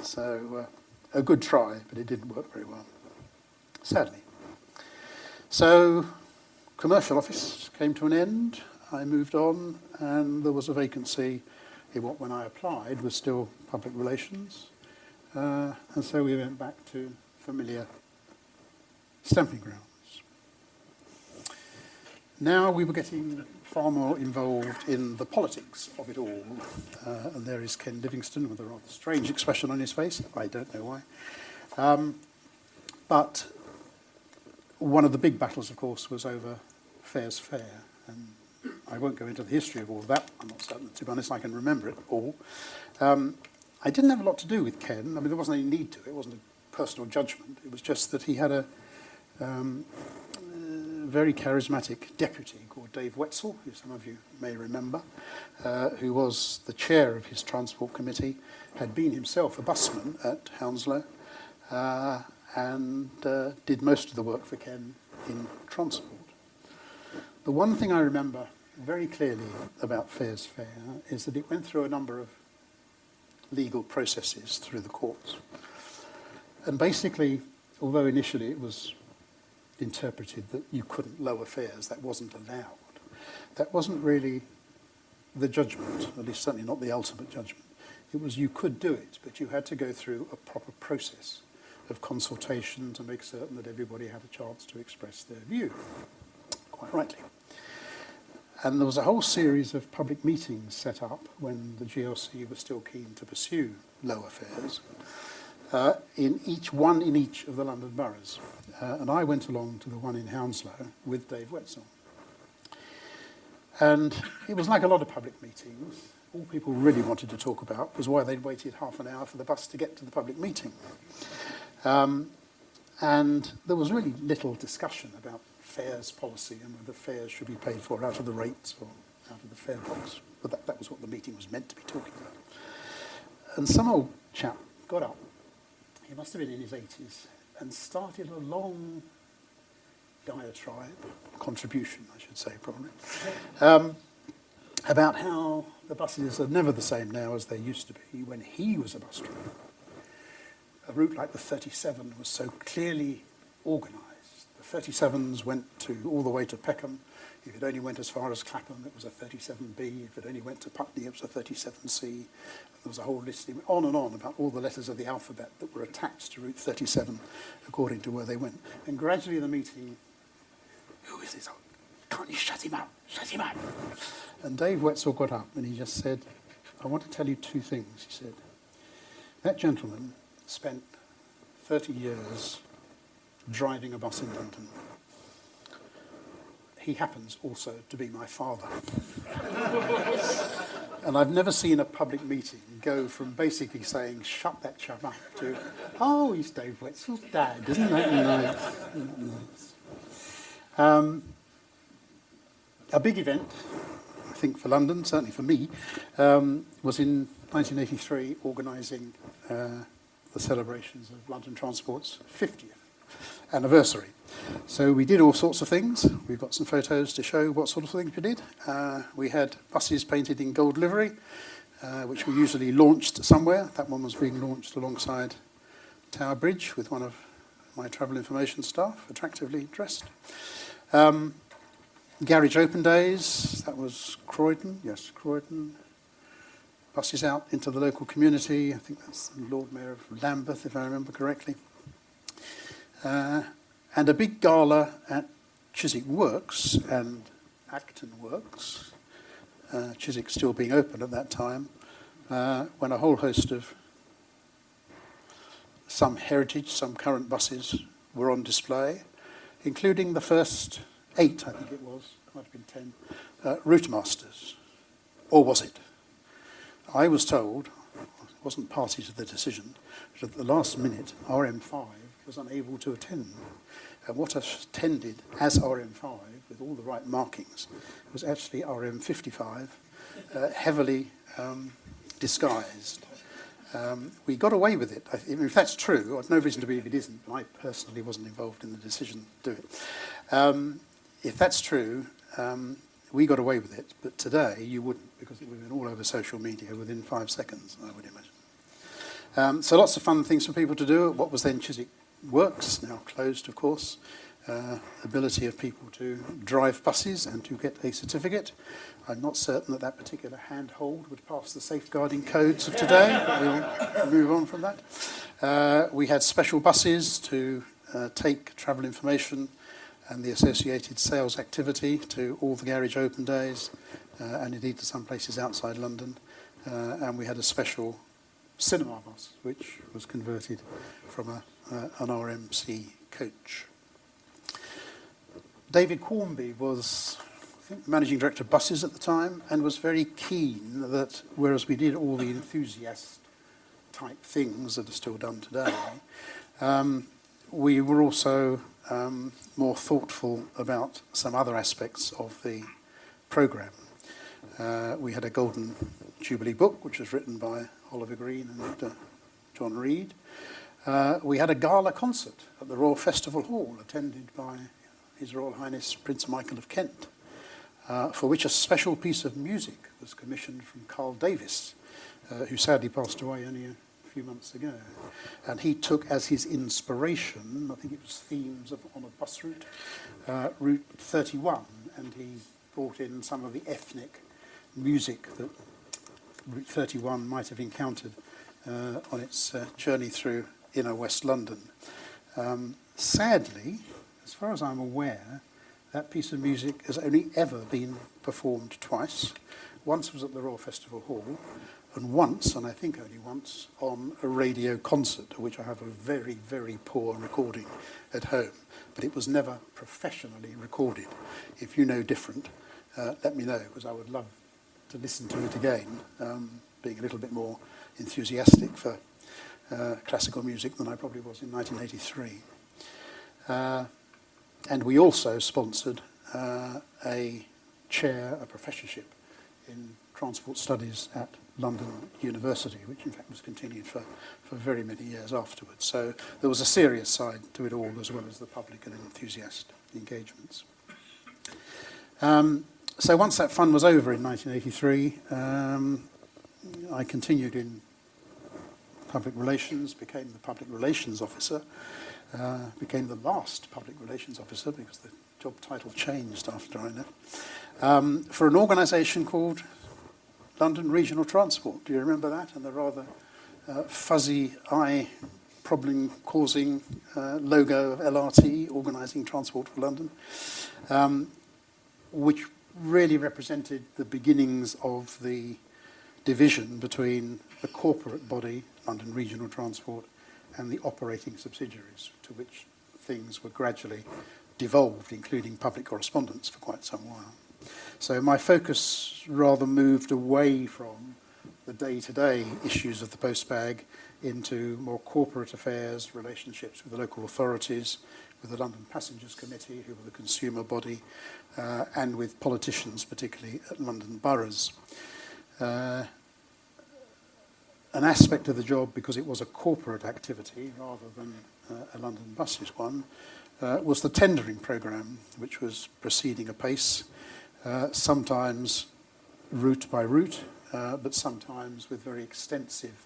So a good try, but it didn't work very well, sadly. So commercial office came to an end. I moved on, and there was a vacancy in what, when I applied, was still public relations. And so we went back to familiar stamping grounds. Now we were getting far more involved in the politics of it all. And there is Ken Livingstone with a rather strange expression on his face. I don't know why. But one of the big battles, of course, was over Fair's Fair. And I won't go into the history of all of that. I'm not certain, to be honest, I can remember it all. I didn't have a lot to do with Ken. I mean, there wasn't any need to. It wasn't a personal judgment. It was just that he had a very charismatic deputy called Dave Wetzel, who some of you may remember, who was the chair of his transport committee, had been himself a busman at Hounslow, and did most of the work for Ken in transport. The one thing I remember very clearly about Fair's Fair is that it went through a number of legal processes through the courts. And basically, although initially it was interpreted that you couldn't lower fares, that wasn't allowed, that wasn't really the judgment, at least certainly not the ultimate judgment. It was you could do it, but you had to go through a proper process of consultation to make certain that everybody had a chance to express their view, quite rightly. And there was a whole series of public meetings set up when the GLC was still keen to pursue lower fares, in each of the London boroughs. And I went along to the one in Hounslow with Dave Wetzel. And it was like a lot of public meetings. All people really wanted to talk about was why they'd waited half an hour for the bus to get to the public meeting. And there was really little discussion about fares policy and whether fares should be paid for out of the rates or out of the fare box. But that was what the meeting was meant to be talking about. And some old chap got up, he must have been in his 80s, and started a long diatribe, contribution I should say probably, about how the buses are never the same now as they used to be when he was a bus driver. A route like the 37 was so clearly organised. The 37s went all the way to Peckham. If it only went as far as Clapham, it was a 37B. If it only went to Putney, it was a 37C. And there was a whole list, on and on, about all the letters of the alphabet that were attached to Route 37 according to where they went. And gradually in the meeting, who is this? Can't you shut him up? Shut him up. And Dave Wetzel got up and he just said, I want to tell you two things, he said. That gentleman spent 30 years driving a bus in London. He happens also to be my father. And I've never seen a public meeting go from basically saying, shut that chap up, to, oh, he's Dave Wetzel's dad, isn't that nice? A big event, I think for London, certainly for me, was in 1983 organising the celebrations of London Transport's 50th anniversary. So we did all sorts of things. We've got some photos to show what sort of things we did. We had buses painted in gold livery, which we usually launched somewhere. That one was being launched alongside Tower Bridge with one of my travel information staff, attractively dressed. Garage Open Days, that was Croydon, yes, Croydon. Buses out into the local community. I think that's the Lord Mayor of Lambeth, if I remember correctly. And a big gala at Chiswick Works and Acton Works, Chiswick still being open at that time, when a whole host of some heritage, some current buses were on display, including the first 8, I think it was, might have been 10, route masters. Or was it? I was told, I wasn't party to the decision, but at the last minute, RM5 was unable to attend. And what attended as RM5, with all the right markings, was actually RM55, heavily disguised. We got away with it. If that's true, I've no reason to believe it isn't, but I personally wasn't involved in the decision to do it. If that's true, we got away with it, but today you wouldn't, because it would have been all over social media within 5 seconds, I would imagine. So lots of fun things for people to do. What was then Chiswick Works, now closed, of course. Ability of people to drive buses and to get a certificate. I'm not certain that particular handhold would pass the safeguarding codes of today, but we'll move on from that. We had special buses to take travel information and the associated sales activity to all the garage open days, and indeed to some places outside London. And we had a special cinema bus, which was converted from an RMC coach. David Quarmby was, I think, the managing director of buses at the time, and was very keen that, whereas we did all the enthusiast type things that are still done today, we were also more thoughtful about some other aspects of the programme. We had a Golden Jubilee book, which was written by Oliver Green and John Reed. We had a gala concert at the Royal Festival Hall, attended by His Royal Highness Prince Michael of Kent, for which a special piece of music was commissioned from Carl Davis, who sadly passed away only a few months ago. And he took as his inspiration, I think it was themes on a bus route, Route 31, and he brought in some of the ethnic music that Route 31 might have encountered on its journey through inner West London. Sadly, as far as I'm aware, that piece of music has only ever been performed twice. Once was at the Royal Festival Hall, and once, and I think only once, on a radio concert, of which I have a very, very poor recording at home. But it was never professionally recorded. If you know different, let me know, because I would love to listen to it again, being a little bit more enthusiastic for classical music than I probably was in 1983. And we also sponsored a professorship in transport studies at London University, which in fact was continued for very many years afterwards. So there was a serious side to it all, as well as the public and enthusiast engagements. So once that fund was over in 1983, I continued in public relations, became the public relations officer, became the last public relations officer because the job title changed after I left, for an organisation called London Regional Transport. Do you remember that? And the rather fuzzy eye problem-causing logo of LRT, Organising Transport for London, which really represented the beginnings of the division between the corporate body, London Regional Transport, and the operating subsidiaries, to which things were gradually devolved, including public correspondence for quite some while. So my focus rather moved away from the day-to-day issues of the postbag into more corporate affairs, relationships with the local authorities, with the London Passengers Committee, who were the consumer body, and with politicians, particularly at London boroughs. An aspect of the job, because it was a corporate activity rather than a London Buses one, was the tendering programme, which was proceeding apace, sometimes route by route, but sometimes with very extensive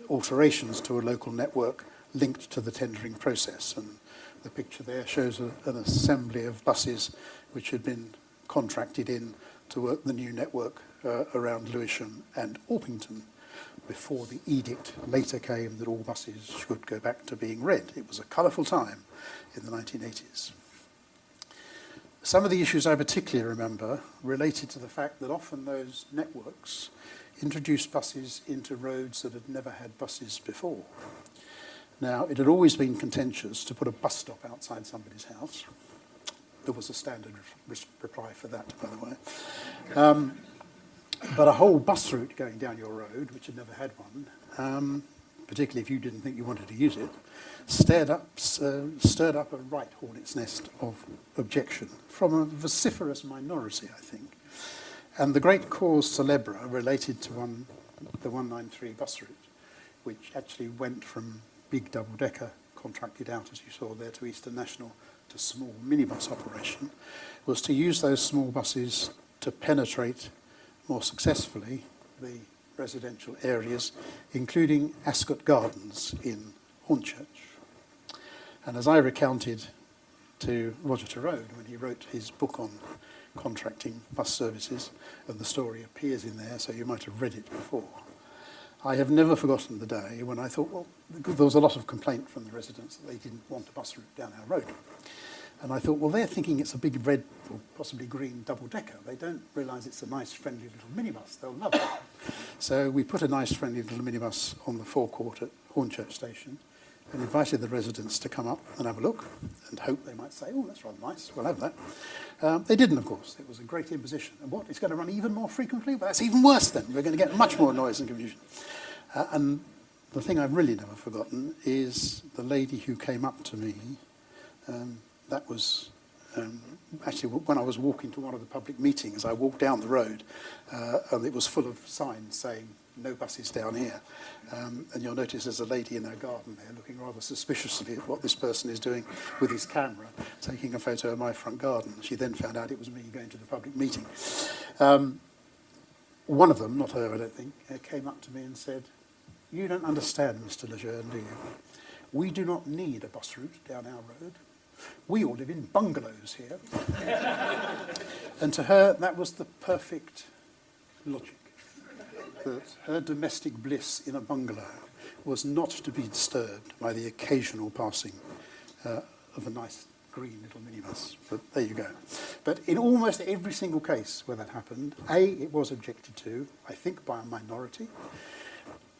alterations to a local network linked to the tendering process. And the picture there shows an assembly of buses which had been contracted in to work the new network around Lewisham and Orpington, before the edict later came that all buses should go back to being red. It was a colourful time in the 1980s. Some of the issues I particularly remember related to the fact that often those networks introduced buses into roads that had never had buses before. Now, it had always been contentious to put a bus stop outside somebody's house. There was a standard reply for that, by the way. But a whole bus route going down your road, which had never had one, particularly if you didn't think you wanted to use it, stirred up a right hornet's nest of objection from a vociferous minority, I think. And the great cause célèbre related to the 193 bus route, which actually went from big double-decker contracted out, as you saw there, to Eastern National, to small minibus operation, was to use those small buses to penetrate more successfully the residential areas, including Ascot Gardens in Hornchurch. And as I recounted to Roger Tyrone when he wrote his book on contracting bus services, and the story appears in there, so you might have read it before, I have never forgotten the day when I thought, well, there was a lot of complaint from the residents that they didn't want a bus route down our road. And I thought, well, they're thinking it's a big red or possibly green double-decker. They don't realise it's a nice, friendly little minibus. They'll love it. So we put a nice, friendly little minibus on the forecourt at Hornchurch Station and invited the residents to come up and have a look and hope they might say, oh, that's rather nice, we'll have that. They didn't, of course. It was a great imposition. And what, it's going to run even more frequently? Well, that's even worse then. We're going to get much more noise and confusion. And the thing I've really never forgotten is the lady who came up to me. That was actually when I was walking to one of the public meetings. I walked down the road and it was full of signs saying, no buses down here. And you'll notice there's a lady in her garden there looking rather suspiciously at what this person is doing with his camera, taking a photo of my front garden. She then found out it was me going to the public meeting. One of them, not her I don't think, came up to me and said, you don't understand, Mr. Lejeune, do you? We do not need a bus route down our road. We all live in bungalows here. And to her, that was the perfect logic. That her domestic bliss in a bungalow was not to be disturbed by the occasional passing of a nice green little minibus. But there you go. But in almost every single case where that happened, A, it was objected to, I think by a minority,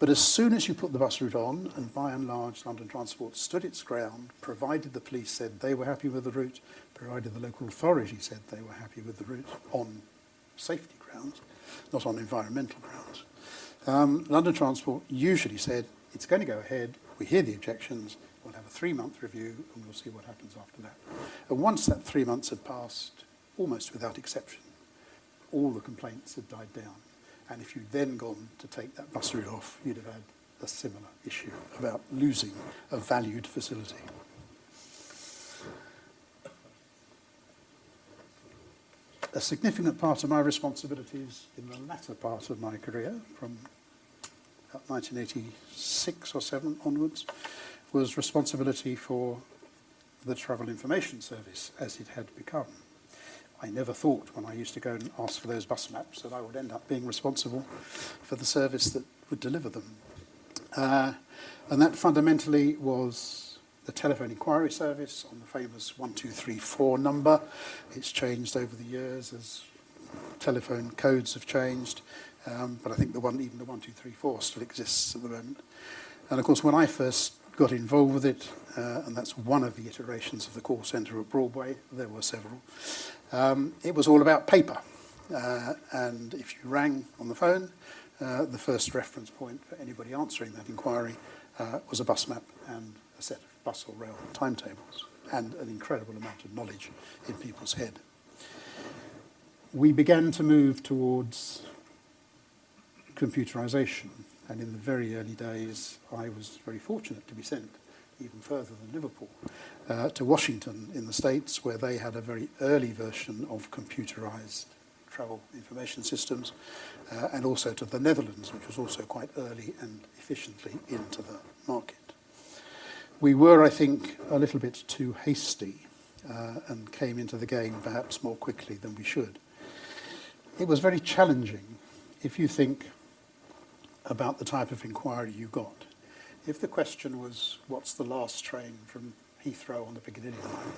But as soon as you put the bus route on, and by and large London Transport stood its ground, provided the police said they were happy with the route, provided the local authority said they were happy with the route on safety grounds, not on environmental grounds. London Transport usually said, it's going to go ahead, we hear the objections, we'll have a 3-month review and we'll see what happens after that. And once that 3 months had passed, almost without exception, all the complaints had died down. And if you'd then gone to take that bus route off, you'd have had a similar issue about losing a valued facility. A significant part of my responsibilities in the latter part of my career, from about 1986 or 7 onwards, was responsibility for the Travel Information Service as it had become. I never thought when I used to go and ask for those bus maps that I would end up being responsible for the service that would deliver them. And that fundamentally was the telephone inquiry service on the famous 1234 number. It's changed over the years as telephone codes have changed, but I think even the 1234 still exists at the moment. And of course, when I first got involved with it, and that's one of the iterations of the call centre at Broadway, there were several, it was all about paper. And if you rang on the phone, the first reference point for anybody answering that inquiry was a bus map and a set of bus or rail timetables, and an incredible amount of knowledge in people's head. We began to move towards computerisation, and in the very early days I was very fortunate to be sent even further than Liverpool, to Washington in the States, where they had a very early version of computerised travel information systems, and also to the Netherlands, which was also quite early and efficiently into the market. We were, I think, a little bit too hasty and came into the game perhaps more quickly than we should. It was very challenging if you think about the type of inquiry you got. If the question was, what's the last train from Heathrow on the Piccadilly line?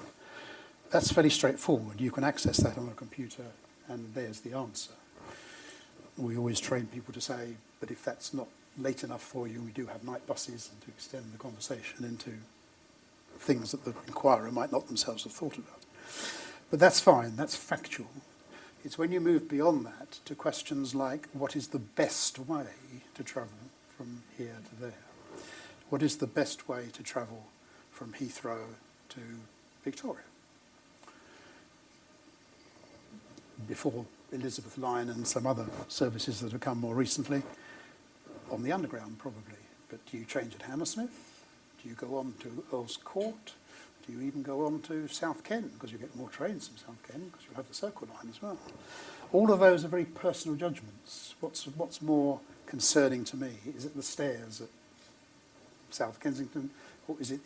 That's fairly straightforward. You can access that on a computer and there's the answer. We always train people to say, but if that's not late enough for you, we do have night buses, and to extend the conversation into things that the inquirer might not themselves have thought about. But that's fine, that's factual. It's when you move beyond that to questions like, what is the best way to travel from here to there? What is the best way to travel from Heathrow to Victoria? Before Elizabeth Line and some other services that have come more recently, on the Underground probably. But do you change at Hammersmith? Do you go on to Earl's Court? Do you even go on to South Kent? Because you get more trains from South Kent, because you'll have the Circle Line as well. All of those are very personal judgments. What's more concerning to me? Is it the stairs at South Kensington, or is it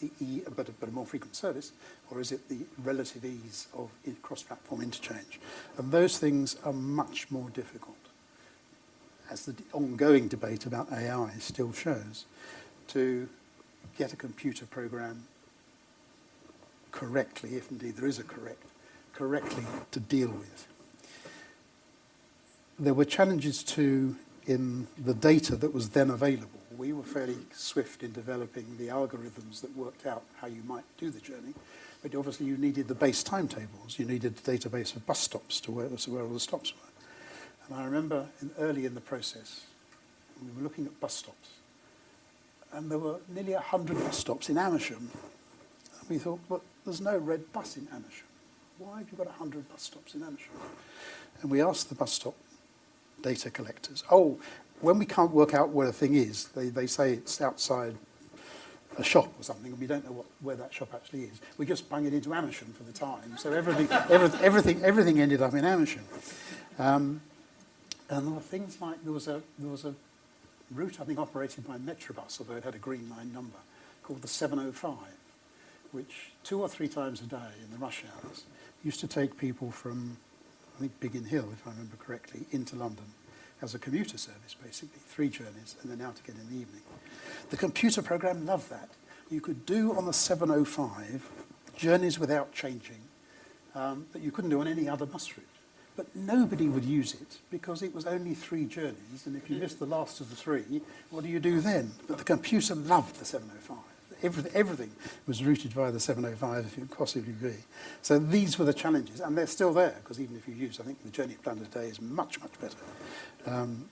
but a more frequent service, or is it the relative ease of cross-platform interchange? And those things are much more difficult, as the ongoing debate about AI still shows, to get a computer program correctly, if indeed there is a correctly to deal with. There were challenges too in the data that was then available. We were fairly swift in developing the algorithms that worked out how you might do the journey, but obviously you needed the base timetables. You needed a database of bus stops to where all the stops were. And I remember early in the process, we were looking at bus stops, and there were nearly 100 bus stops in Amersham. And we thought, well, there's no red bus in Amersham. Why have you got 100 bus stops in Amersham? And we asked the bus stop data collectors, when we can't work out where a thing is, they say it's outside a shop or something, and we don't know where that shop actually is. We just bung it into Amersham for the time, so everything ended up in Amersham. And there were things like there was a route I think operated by Metrobus, although it had a Green Line number, called the 705, which 2 or 3 times a day in the rush hours used to take people from, I think, Biggin Hill, if I remember correctly, into London as a commuter service, basically, 3 journeys, and then out again in the evening. The computer program loved that. You could do on the 705 journeys without changing that you couldn't do on any other bus route. But nobody would use it because it was only 3 journeys, and if you missed the last of the 3, what do you do then? But the computer loved the 705. Everything was routed via the 705 if it could possibly be. So these were the challenges, and they're still there, because even if you use, I think the journey plan today is much, much better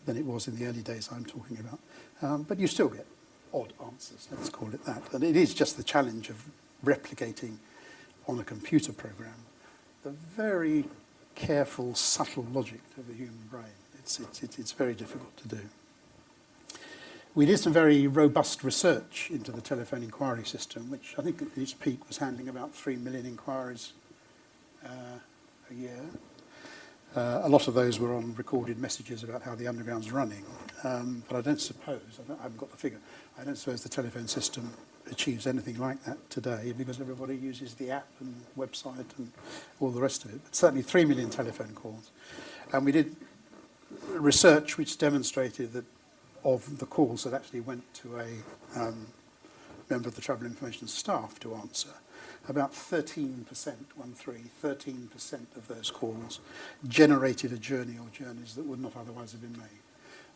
than it was in the early days I'm talking about. But you still get odd answers, let's call it that. And it is just the challenge of replicating on a computer program the very careful, subtle logic of the human brain. It's very difficult to do. We did some very robust research into the telephone inquiry system, which I think at its peak was handling about 3 million inquiries a year. A lot of those were on recorded messages about how the Underground's running. But I don't suppose, I haven't got the figure, I don't suppose the telephone system achieves anything like that today, because everybody uses the app and website and all the rest of it. But certainly 3 million telephone calls. And we did research which demonstrated that of the calls that actually went to a member of the travel information staff to answer, about 13%, 13% of those calls generated a journey or journeys that would not otherwise have been made,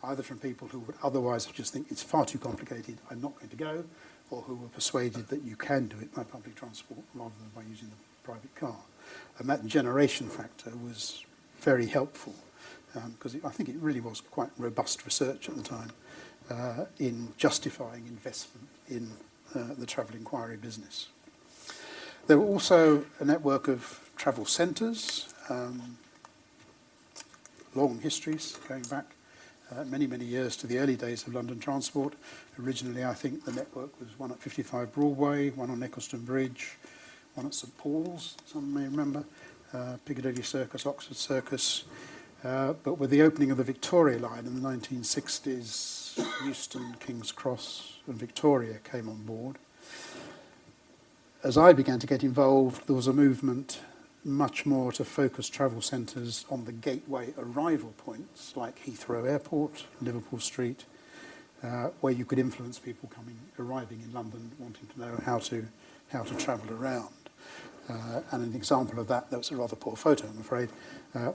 either from people who would otherwise just think it's far too complicated, I'm not going to go, or who were persuaded that you can do it by public transport rather than by using the private car. And that generation factor was very helpful, because I think it really was quite robust research at the time in justifying investment in the travel inquiry business. There were also a network of travel centres, long histories going back many, many years to the early days of London Transport. Originally, I think the network was one at 55 Broadway, one on Eccleston Bridge, one at St Paul's, some may remember, Piccadilly Circus, Oxford Circus. But with the opening of the Victoria line in the 1960s, Euston, King's Cross and Victoria came on board. As I began to get involved, there was a movement much more to focus travel centres on the gateway arrival points like Heathrow Airport, Liverpool Street, where you could influence people arriving in London, wanting to know how to travel around. And an example of that was a rather poor photo, I'm afraid.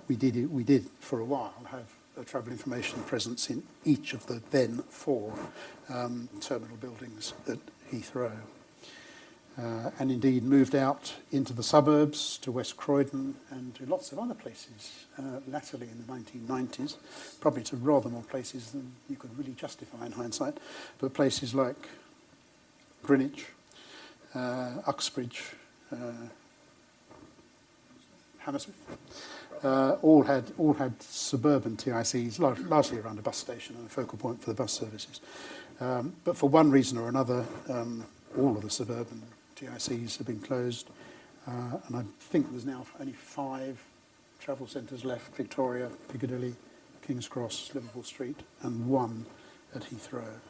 We did for a while have a travel information presence in each of the then 4 terminal buildings at Heathrow. And indeed moved out into the suburbs, to West Croydon and to lots of other places, latterly in the 1990s, probably to rather more places than you could really justify in hindsight, but places like Greenwich, Uxbridge, Hammersmith, all had suburban TICs, largely around a bus station and a focal point for the bus services. But for one reason or another, all of the suburban TICs have been closed, and I think there's now only 5 travel centres left: Victoria, Piccadilly, King's Cross, Liverpool Street, and 1 at Heathrow.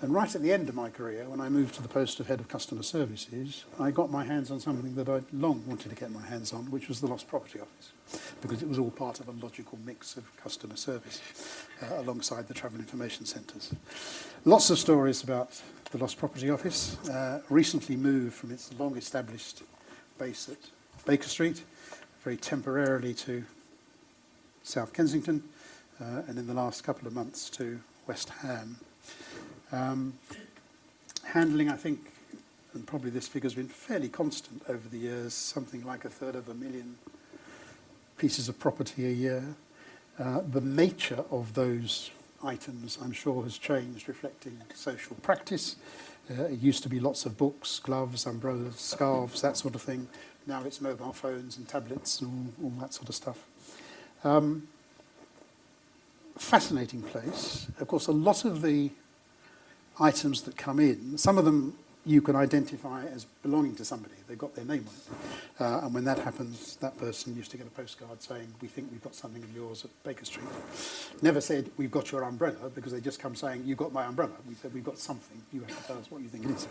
And right at the end of my career, when I moved to the post of Head of Customer Services, I got my hands on something that I'd long wanted to get my hands on, which was the Lost Property Office, because it was all part of a logical mix of customer service alongside the travel information centres. Lots of stories about the Lost Property Office. Recently moved from its long-established base at Baker Street, very temporarily to South Kensington, and in the last couple of months to West Ham. Handling, I think, and probably this figure's been fairly constant over the years, something like 1/3 pieces of property a year. The nature of those items, I'm sure, has changed, reflecting social practice. It used to be lots of books, gloves, umbrellas, scarves, that sort of thing. Now it's mobile phones and tablets and all that sort of stuff. Fascinating place. Of course, a lot of the items that come in, some of them you can identify as belonging to somebody. They've got their name on it. And when that happens, that person used to get a postcard saying, we think we've got something of yours at Baker Street. Never said, we've got your umbrella, because they just come saying, you got my umbrella. We said, we've got something. You have to tell us what you think it is.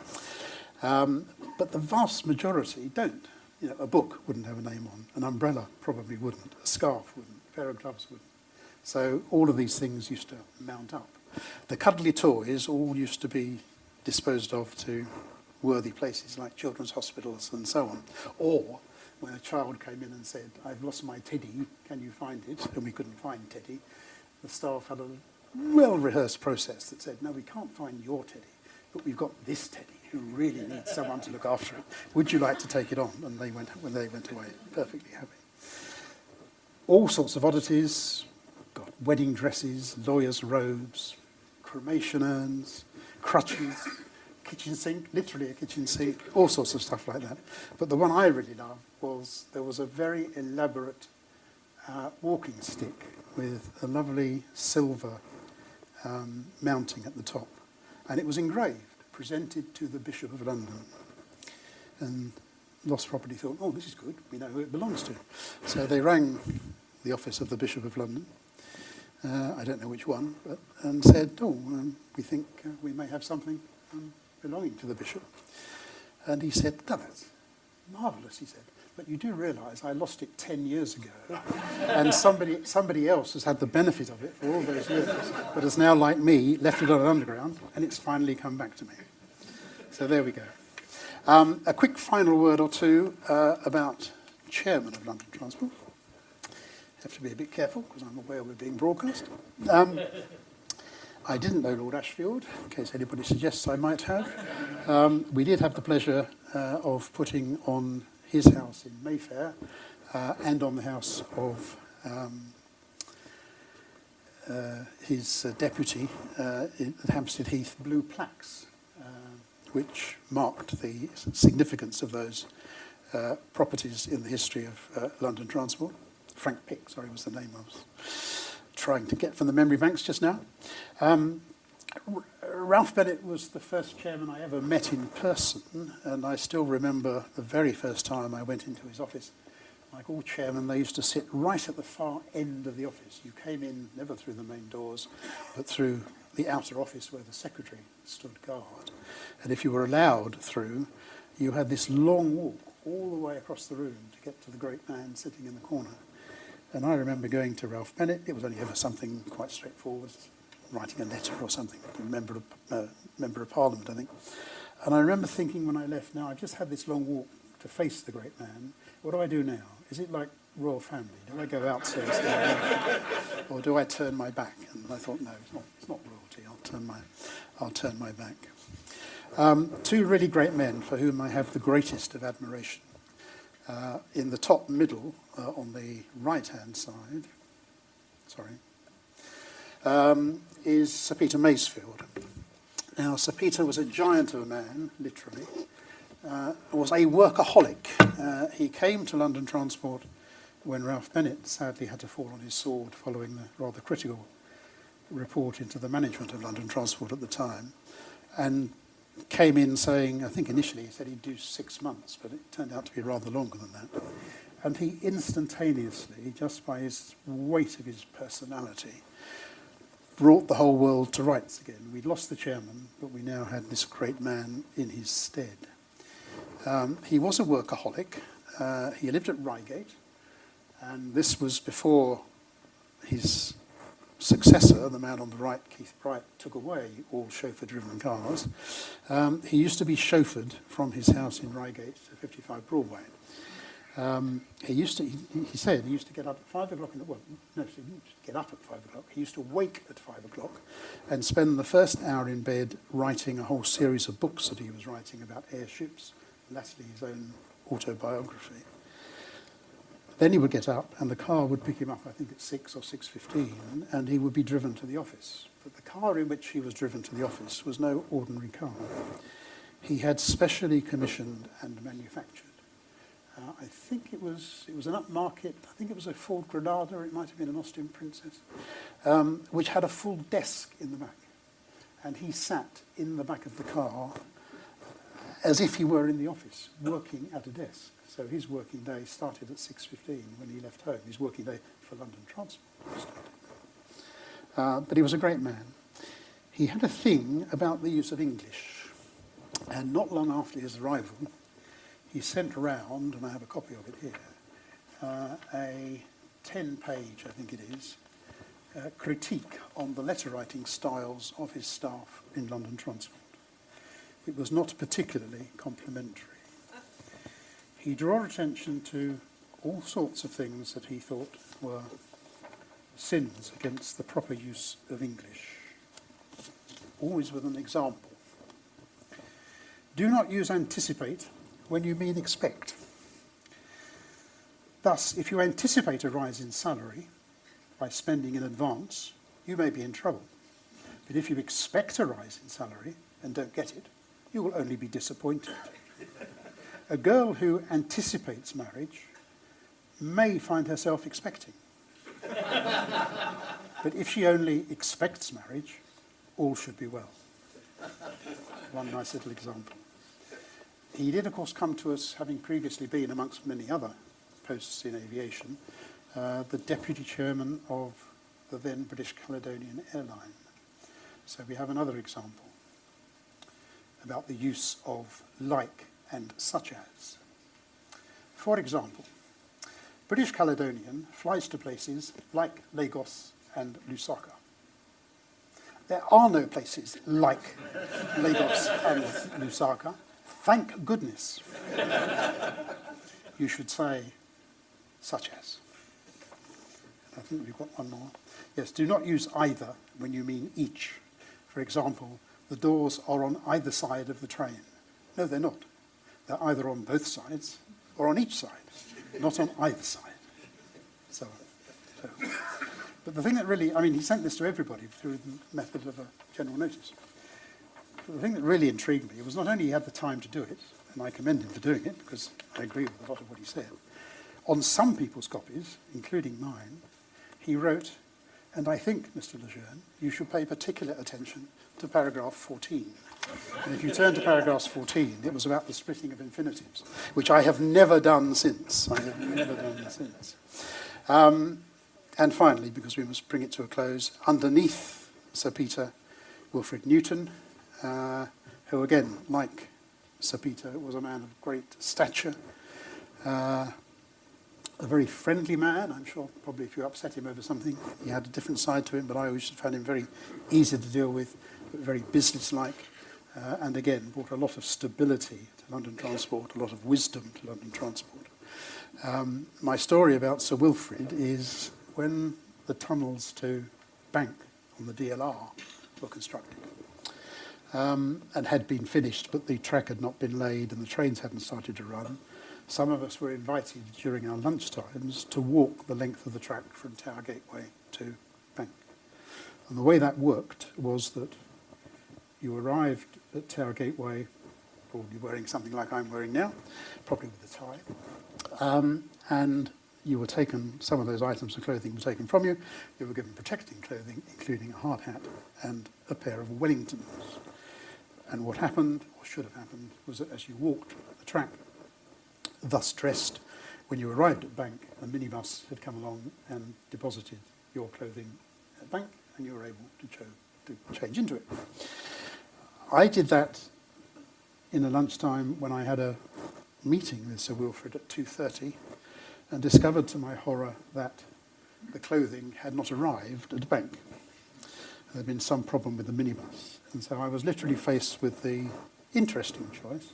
But the vast majority don't. You know, a book wouldn't have a name on. An umbrella probably wouldn't. A scarf wouldn't. A pair of gloves wouldn't. So all of these things used to mount up. The cuddly toys all used to be disposed of to worthy places like children's hospitals and so on, or when a child came in and said, "I've lost my teddy, can you find it?" and we couldn't find Teddy, the staff had a well-rehearsed process that said, "No, we can't find your teddy, but we've got this teddy who really needs someone to look after it. Would you like to take it on?" And they went away perfectly happy. All sorts of oddities, got wedding dresses, lawyers' robes, cremation urns, crutches, kitchen sink, literally a kitchen sink, all sorts of stuff like that. But the one I really loved was there was a very elaborate walking stick with a lovely silver mounting at the top. And it was engraved, presented to the Bishop of London. And Lost Property thought, "Oh, this is good, we know who it belongs to." So they rang the office of the Bishop of London, I don't know which one, and said, "We think we may have something belonging to the Bishop." And he said, "No, that's marvellous," he said. "But you do realise I lost it 10 years ago, and somebody else has had the benefit of it for all those years, but has now, like me, left it on an underground, and it's finally come back to me." So there we go. A quick final word or two about Chairman of London Transport. Have to be a bit careful because I'm aware we're being broadcast. I didn't know Lord Ashfield, in case anybody suggests I might have. We did have the pleasure of putting on his house in Mayfair and on the house of his deputy at Hampstead Heath blue plaques, which marked the significance of those properties in the history of London Transport. Frank Pick, sorry, was the name I was trying to get from the memory banks just now. Ralph Bennett was the first chairman I ever met in person, and I still remember the very first time I went into his office. Like all chairmen, they used to sit right at the far end of the office. You came in never through the main doors, but through the outer office where the secretary stood guard. And if you were allowed through, you had this long walk all the way across the room to get to the great man sitting in the corner. And I remember going to Ralph Bennett. It was only ever something quite straightforward, writing a letter or something, to a member of Parliament, I think. And I remember thinking when I left, now I've just had this long walk to face the great man. What do I do now? Is it like royal family? Do I go outstairs or do I turn my back? And I thought, no, it's not royalty. I'll turn my back. Two really great men for whom I have the greatest of admiration. In the top middle, on the right-hand side, is Sir Peter Masefield. Now, Sir Peter was a giant of a man, literally, was a workaholic. He came to London Transport when Ralph Bennett sadly had to fall on his sword following the rather critical report into the management of London Transport at the time, and came in saying, I think initially he said he'd do 6 months, but it turned out to be rather longer than that. And he instantaneously, just by his weight of his personality, brought the whole world to rights again. We'd lost the chairman, but we now had this great man in his stead. He was a workaholic. He lived at Reigate, and this was before his successor, the man on the right, Keith Bright, took away all chauffeur-driven cars. He used to be chauffeured from his house in Reigate to 55 Broadway. He said he used to get up at 5 o'clock in the morning. No, he didn't get up at 5 o'clock. He used to wake at 5 o'clock and spend the first hour in bed writing a whole series of books that he was writing about airships, lastly his own autobiography. Then he would get up and the car would pick him up, I think at 6 or 6:15, and he would be driven to the office. But the car in which he was driven to the office was no ordinary car. He had specially commissioned and manufactured. I think it was an upmarket, I think it was a Ford Granada, it might have been an Austin Princess, which had a full desk in the back. And he sat in the back of the car as if he were in the office, working at a desk. So his working day started at 6:15 when he left home. His working day for London Transport started. But he was a great man. He had a thing about the use of English. And not long after his arrival, he sent round, and I have a copy of it here, a 10-page, I think it is, critique on the letter-writing styles of his staff in London Transport. It was not particularly complimentary. he drew attention to all sorts of things that he thought were sins against the proper use of English, always with an example. Do not use anticipate when you mean expect. Thus, if you anticipate a rise in salary by spending in advance, you may be in trouble. But if you expect a rise in salary and don't get it, you will only be disappointed. A girl who anticipates marriage may find herself expecting. But if she only expects marriage, all should be well. One nice little example. He did, of course, come to us, having previously been, amongst many other posts in aviation, the deputy chairman of the then British Caledonian Airline. So we have another example about the use of like and such as. For example, British Caledonian flies to places like Lagos and Lusaka. There are no places like Lagos and Lusaka. Thank goodness. You should say such as. I think we've got one more. Yes, do not use either when you mean each. For example, the doors are on either side of the train. No, they're not. They're either on both sides or on each side, not on either side. So, but the thing that really, I mean, he sent this to everybody through the method of a general notice. But the thing that really intrigued me was not only he had the time to do it, and I commend him for doing it because I agree with a lot of what he said. On some people's copies, including mine, he wrote, and I think, Mr. Lejeune, you should pay particular attention to paragraph 14. And if you turn to paragraph 14, it was about the splitting of infinitives, which I have never done since. I have never done since. And finally, because we must bring it to a close, underneath Sir Peter, Wilfred Newton, who again, like Sir Peter, was a man of great stature, a very friendly man. I'm sure probably if you upset him over something, he had a different side to him, but I always found him very easy to deal with, but very businesslike, and again, brought a lot of stability to London Transport, a lot of wisdom to London Transport. My story about Sir Wilfrid is when the tunnels to Bank on the DLR were constructed and had been finished, but the track had not been laid and the trains hadn't started to run. Some of us were invited during our lunch times to walk the length of the track from Tower Gateway to Bank. And the way that worked was that you arrived at Tower Gateway, probably wearing something like I'm wearing now, probably with a tie, and you were taken, some of those items of clothing were taken from you. You were given protecting clothing, including a hard hat and a pair of Wellingtons. And what happened, or should have happened, was that as you walked the track, thus dressed, when you arrived at Bank, a minibus had come along and deposited your clothing at Bank, and you were able to change into it. I did that in a lunchtime when I had a meeting with Sir Wilfrid at 2:30 and discovered to my horror that the clothing had not arrived at Bank. There had been some problem with the minibus. And so I was literally faced with the interesting choice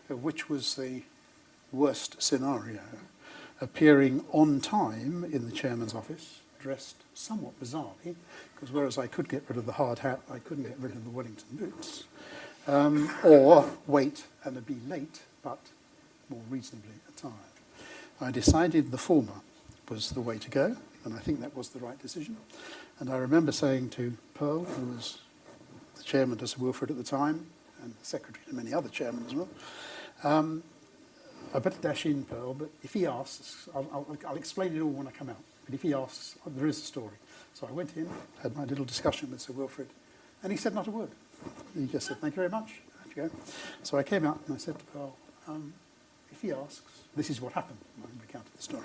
of which was the worst scenario: appearing on time in the chairman's office, dressed somewhat bizarrely, because whereas I could get rid of the hard hat, I couldn't get rid of the Wellington boots, or wait and be late, but more reasonably attired. I decided the former was the way to go, and I think that was the right decision. And I remember saying to Pearl, who was the chairman to Sir Wilfrid at the time, and the secretary to many other chairmen as well, I better dash in, Pearl, but if he asks, I'll explain it all when I come out. But if he asks, there is a story. So I went in, had my little discussion with Sir Wilfrid, and he said not a word. He just said, thank you very much. Off you go. So I came out and I said to Pearl, if he asks, this is what happened. I recounted the story.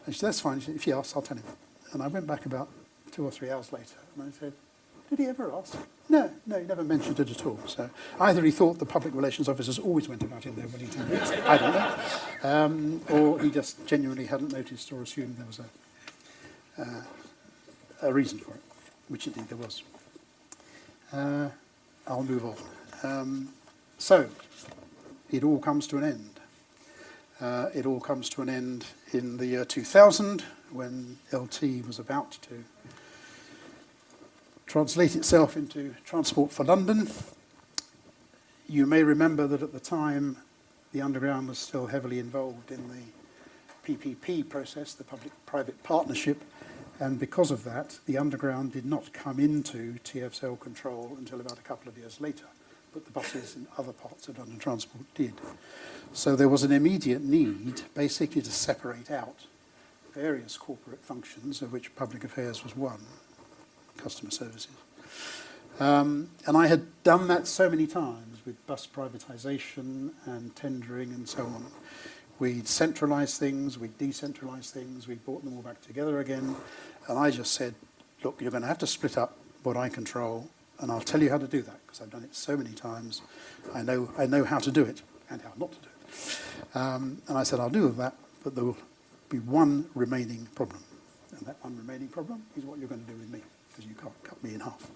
And she said, that's fine. She said, if he asks, I'll tell him. And I went back about 2 or 3 hours later, and I said, did he ever ask? No, he never mentioned it at all. So either he thought the public relations officers always went about in their Wellington boots, I don't know, or he just genuinely hadn't noticed or assumed there was a reason for it, which indeed there was. I'll move on. So it all comes to an end. It all comes to an end in the year 2000 when LT was about to translate itself into Transport for London. You may remember that at the time the Underground was still heavily involved in the PPP process, the public-private partnership, and because of that the Underground did not come into TfL control until about a couple of years later, but the buses in other parts of London Transport did. So there was an immediate need basically to separate out various corporate functions, of which public affairs was one, customer services. And I had done that so many times with bus privatisation and tendering and so on. We'd centralised things, we'd decentralised things, we'd brought them all back together again, and I just said, look, you're going to have to split up what I control, and I'll tell you how to do that, because I've done it so many times. I know how to do it, and how not to do it. And I said, I'll do that, but there will be one remaining problem. And that one remaining problem is what you're going to do with me, because you can't cut me in half.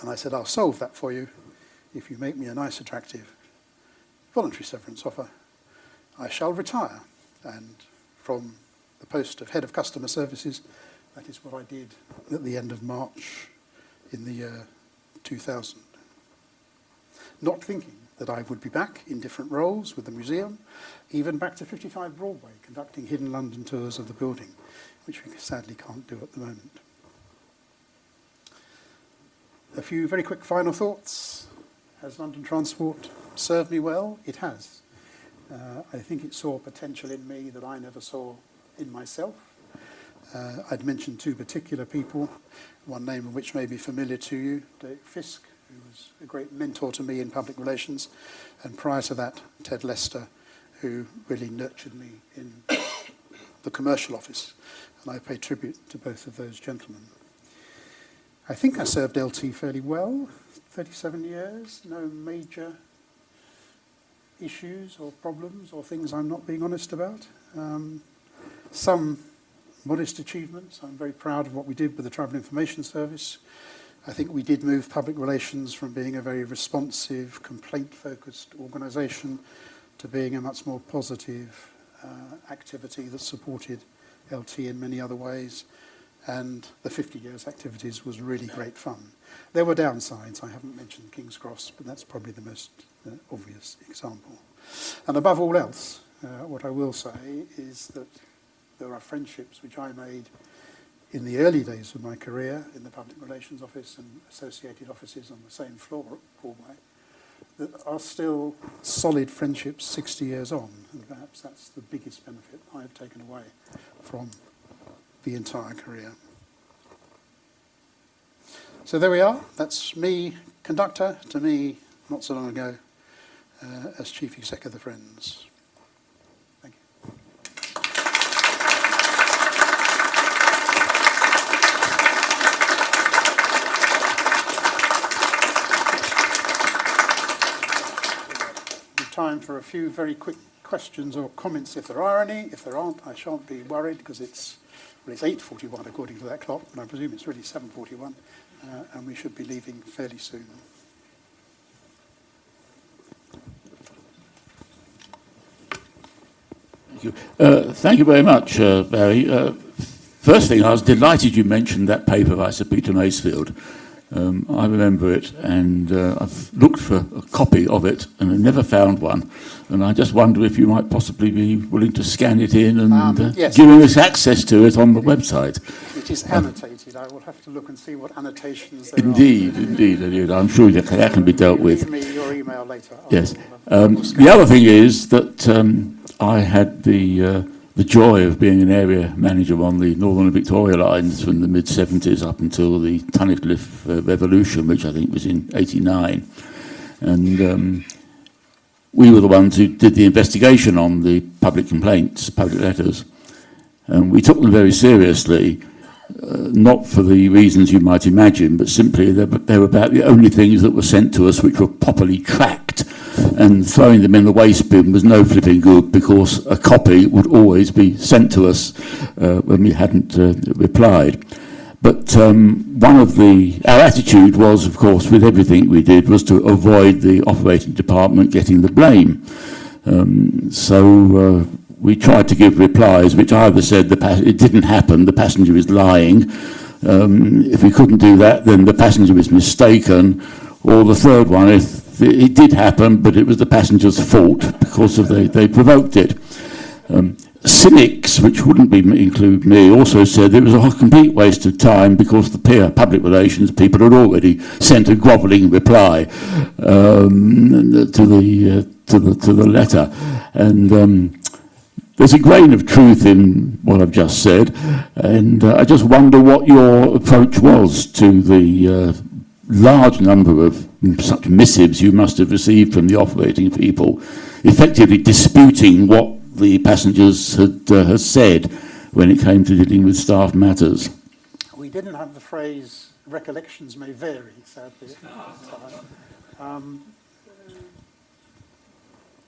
And I said, I'll solve that for you if you make me a nice, attractive voluntary severance offer. I shall retire. And from the post of Head of Customer Services, that is what I did at the end of March in the year 2000. Not thinking that I would be back in different roles with the museum, even back to 55 Broadway, conducting hidden London tours of the building, which we sadly can't do at the moment. A few very quick final thoughts. Has London Transport served me well? It has. I think it saw potential in me that I never saw in myself. I'd mentioned two particular people, one name of which may be familiar to you, Dave Fisk, who was a great mentor to me in public relations, and prior to that, Ted Lester, who really nurtured me in the commercial office, and I pay tribute to both of those gentlemen. I think I served LT fairly well, 37 years, no major issues or problems or things I'm not being honest about. Some modest achievements. I'm very proud of what we did with the Travel Information Service. I think we did move public relations from being a very responsive, complaint-focused organisation to being a much more positive activity that supported LT in many other ways. And the 50 years activities was really great fun. There were downsides. I haven't mentioned King's Cross, but that's probably the most obvious example. And above all else, what I will say is that there are friendships which I made in the early days of my career in the Public Relations Office and associated offices on the same floor at Broadway that are still solid friendships 60 years on. And perhaps that's the biggest benefit I've taken away from the entire career. So there we are. That's me, conductor, to me not so long ago as Chief Exec of the Friends. Thank you. Time for a few very quick questions or comments if there are any. If there aren't, I shan't be worried because it's 8:41 according to that clock, and I presume it's really 7:41, and we should be leaving fairly soon. Thank you. Thank you very much, Barry. First thing, I was delighted you mentioned that paper by Sir Peter Masefield. I remember it, and I've looked for a copy of it, and I've never found one. And I just wonder if you might possibly be willing to scan it in and yes, giving us access to it on the website. It is annotated. I will have to look and see what annotations there Indeed, are. Indeed. I'm sure that can be dealt with. Give me your email later. Yes. The other thing is that I had the joy of being an area manager on the Northern and Victoria lines from the mid-70s up until the Tunnicliffe Revolution, which I think was in '89. And we were the ones who did the investigation on the public complaints, public letters. And we took them very seriously, not for the reasons you might imagine, but simply they were about the only things that were sent to us which were properly tracked. And throwing them in the waste bin was no flipping good because a copy would always be sent to us when we hadn't replied. But our attitude was, of course, with everything we did, was to avoid the operating department getting the blame. We tried to give replies which either said it didn't happen, the passenger is lying. If we couldn't do that, then the passenger was mistaken, or the third one, if it did happen, but it was the passenger's fault because they provoked it. Cynics, which wouldn't include me, also said it was a complete waste of time because the public relations people had already sent a grovelling reply to the letter, and there's a grain of truth in what I've just said, and I just wonder what your approach was to the large number of such missives you must have received from the operating people, effectively disputing what the passengers had said when it came to dealing with staff matters. We didn't have the phrase "recollections may vary," sadly.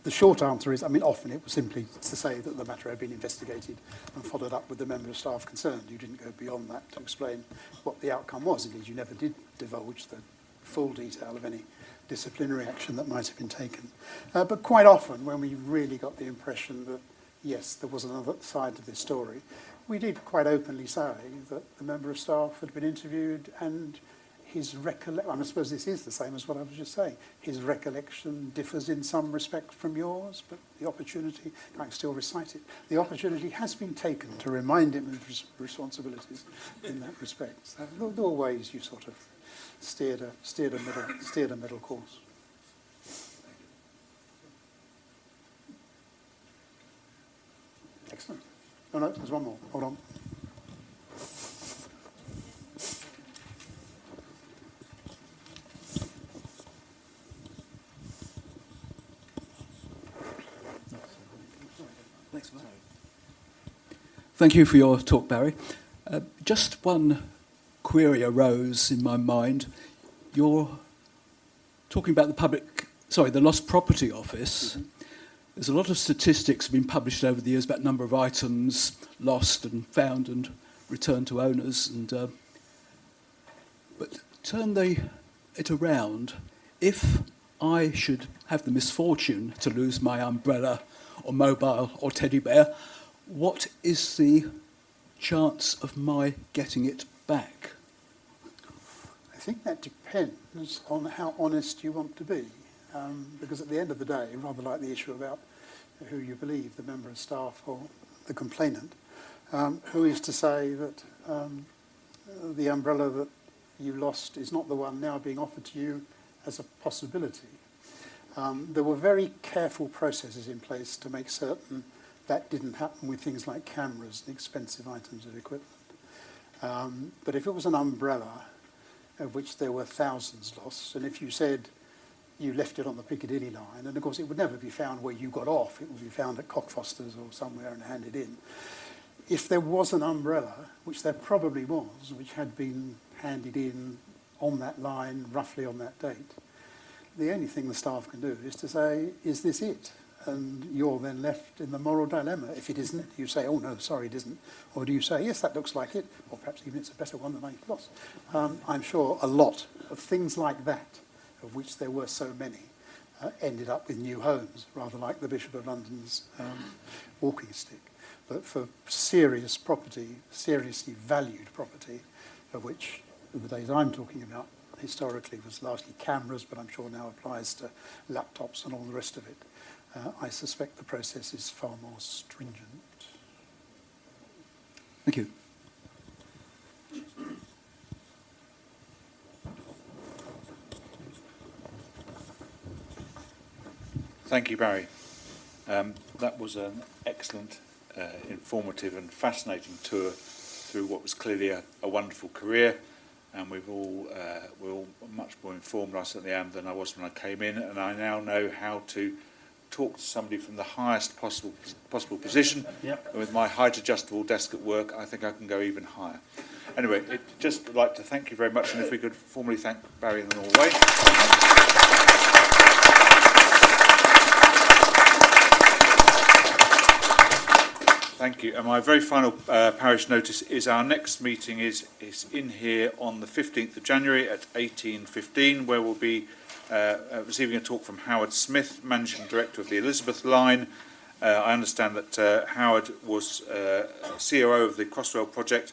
The short answer is, often it was simply to say that the matter had been investigated and followed up with the member of staff concerned. You didn't go beyond that to explain what the outcome was. Indeed, you never did divulge the full detail of any disciplinary action that might have been taken. But quite often, when we really got the impression that, yes, there was another side to this story, we did quite openly say that the member of staff had been interviewed and his recollection, I suppose this is the same as what I was just saying, his recollection differs in some respect from yours, but the opportunity, I can still recite it, the opportunity has been taken to remind him of his responsibilities in that respect. So there were ways you sort of steered a middle course. Excellent. Oh no, there's one more. Hold on. Thank you for your talk, Barry. Just one query arose in my mind. You're talking about the Lost Property Office. Mm-hmm. There's a lot of statistics have been published over the years about number of items lost and found and returned to owners. But turn it around. If I should have the misfortune to lose my umbrella or mobile or teddy bear, what is the chance of my getting it back? I think that depends on how honest you want to be. Because at the end of the day, rather like the issue about who you believe, the member of staff or the complainant, who is to say that the umbrella that you lost is not the one now being offered to you as a possibility? There were very careful processes in place to make certain that didn't happen with things like cameras and expensive items of equipment. But if it was an umbrella, of which there were thousands lost, and if you said you left it on the Piccadilly line, and of course it would never be found where you got off, it would be found at Cockfosters or somewhere and handed in. If there was an umbrella, which there probably was, which had been handed in on that line, roughly on that date, the only thing the staff can do is to say, is this it? And you're then left in the moral dilemma. If it isn't, you say, oh no, sorry, it isn't. Or do you say, yes, that looks like it, or perhaps even it's a better one than I lost. I'm sure a lot of things like that, of which there were so many, ended up with new homes, rather like the Bishop of London's walking stick. But for serious property, seriously valued property, of which in the days I'm talking about historically was largely cameras, but I'm sure now applies to laptops and all the rest of it, I suspect the process is far more stringent. Thank you. Thank you, Barry. That was an excellent, informative and fascinating tour through what was clearly a wonderful career, and we're all much more informed, I certainly am, than I was when I came in, and I now know how to talk to somebody from the highest possible position. Yep. And with my height adjustable desk at work, I think I can go even higher. Anyway, I'd just like to thank you very much, and if we could formally thank Barry in Norway. Thank you. And my very final parish notice is our next meeting is in here on the 15th of January at 18:15, where we'll be receiving a talk from Howard Smith, Managing Director of the Elizabeth Line. I understand that Howard was COO of the Crossrail project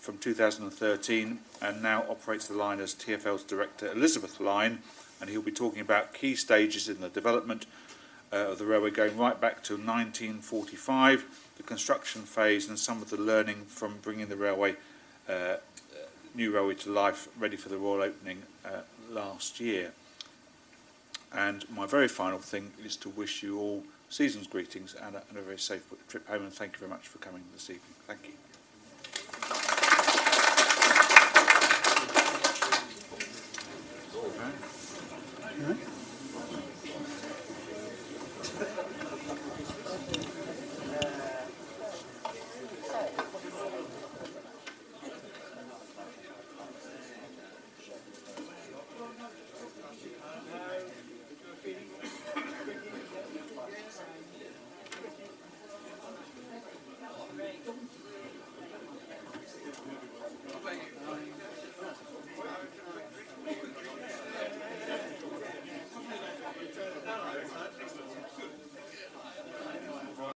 from 2013 and now operates the line as TfL's Director, Elizabeth Line, and he'll be talking about key stages in the development of the railway going right back to 1945, the construction phase and some of the learning from bringing the railway, new railway to life, ready for the royal opening last year. And my very final thing is to wish you all season's greetings and a very safe trip home, and thank you very much for coming this evening. Thank you.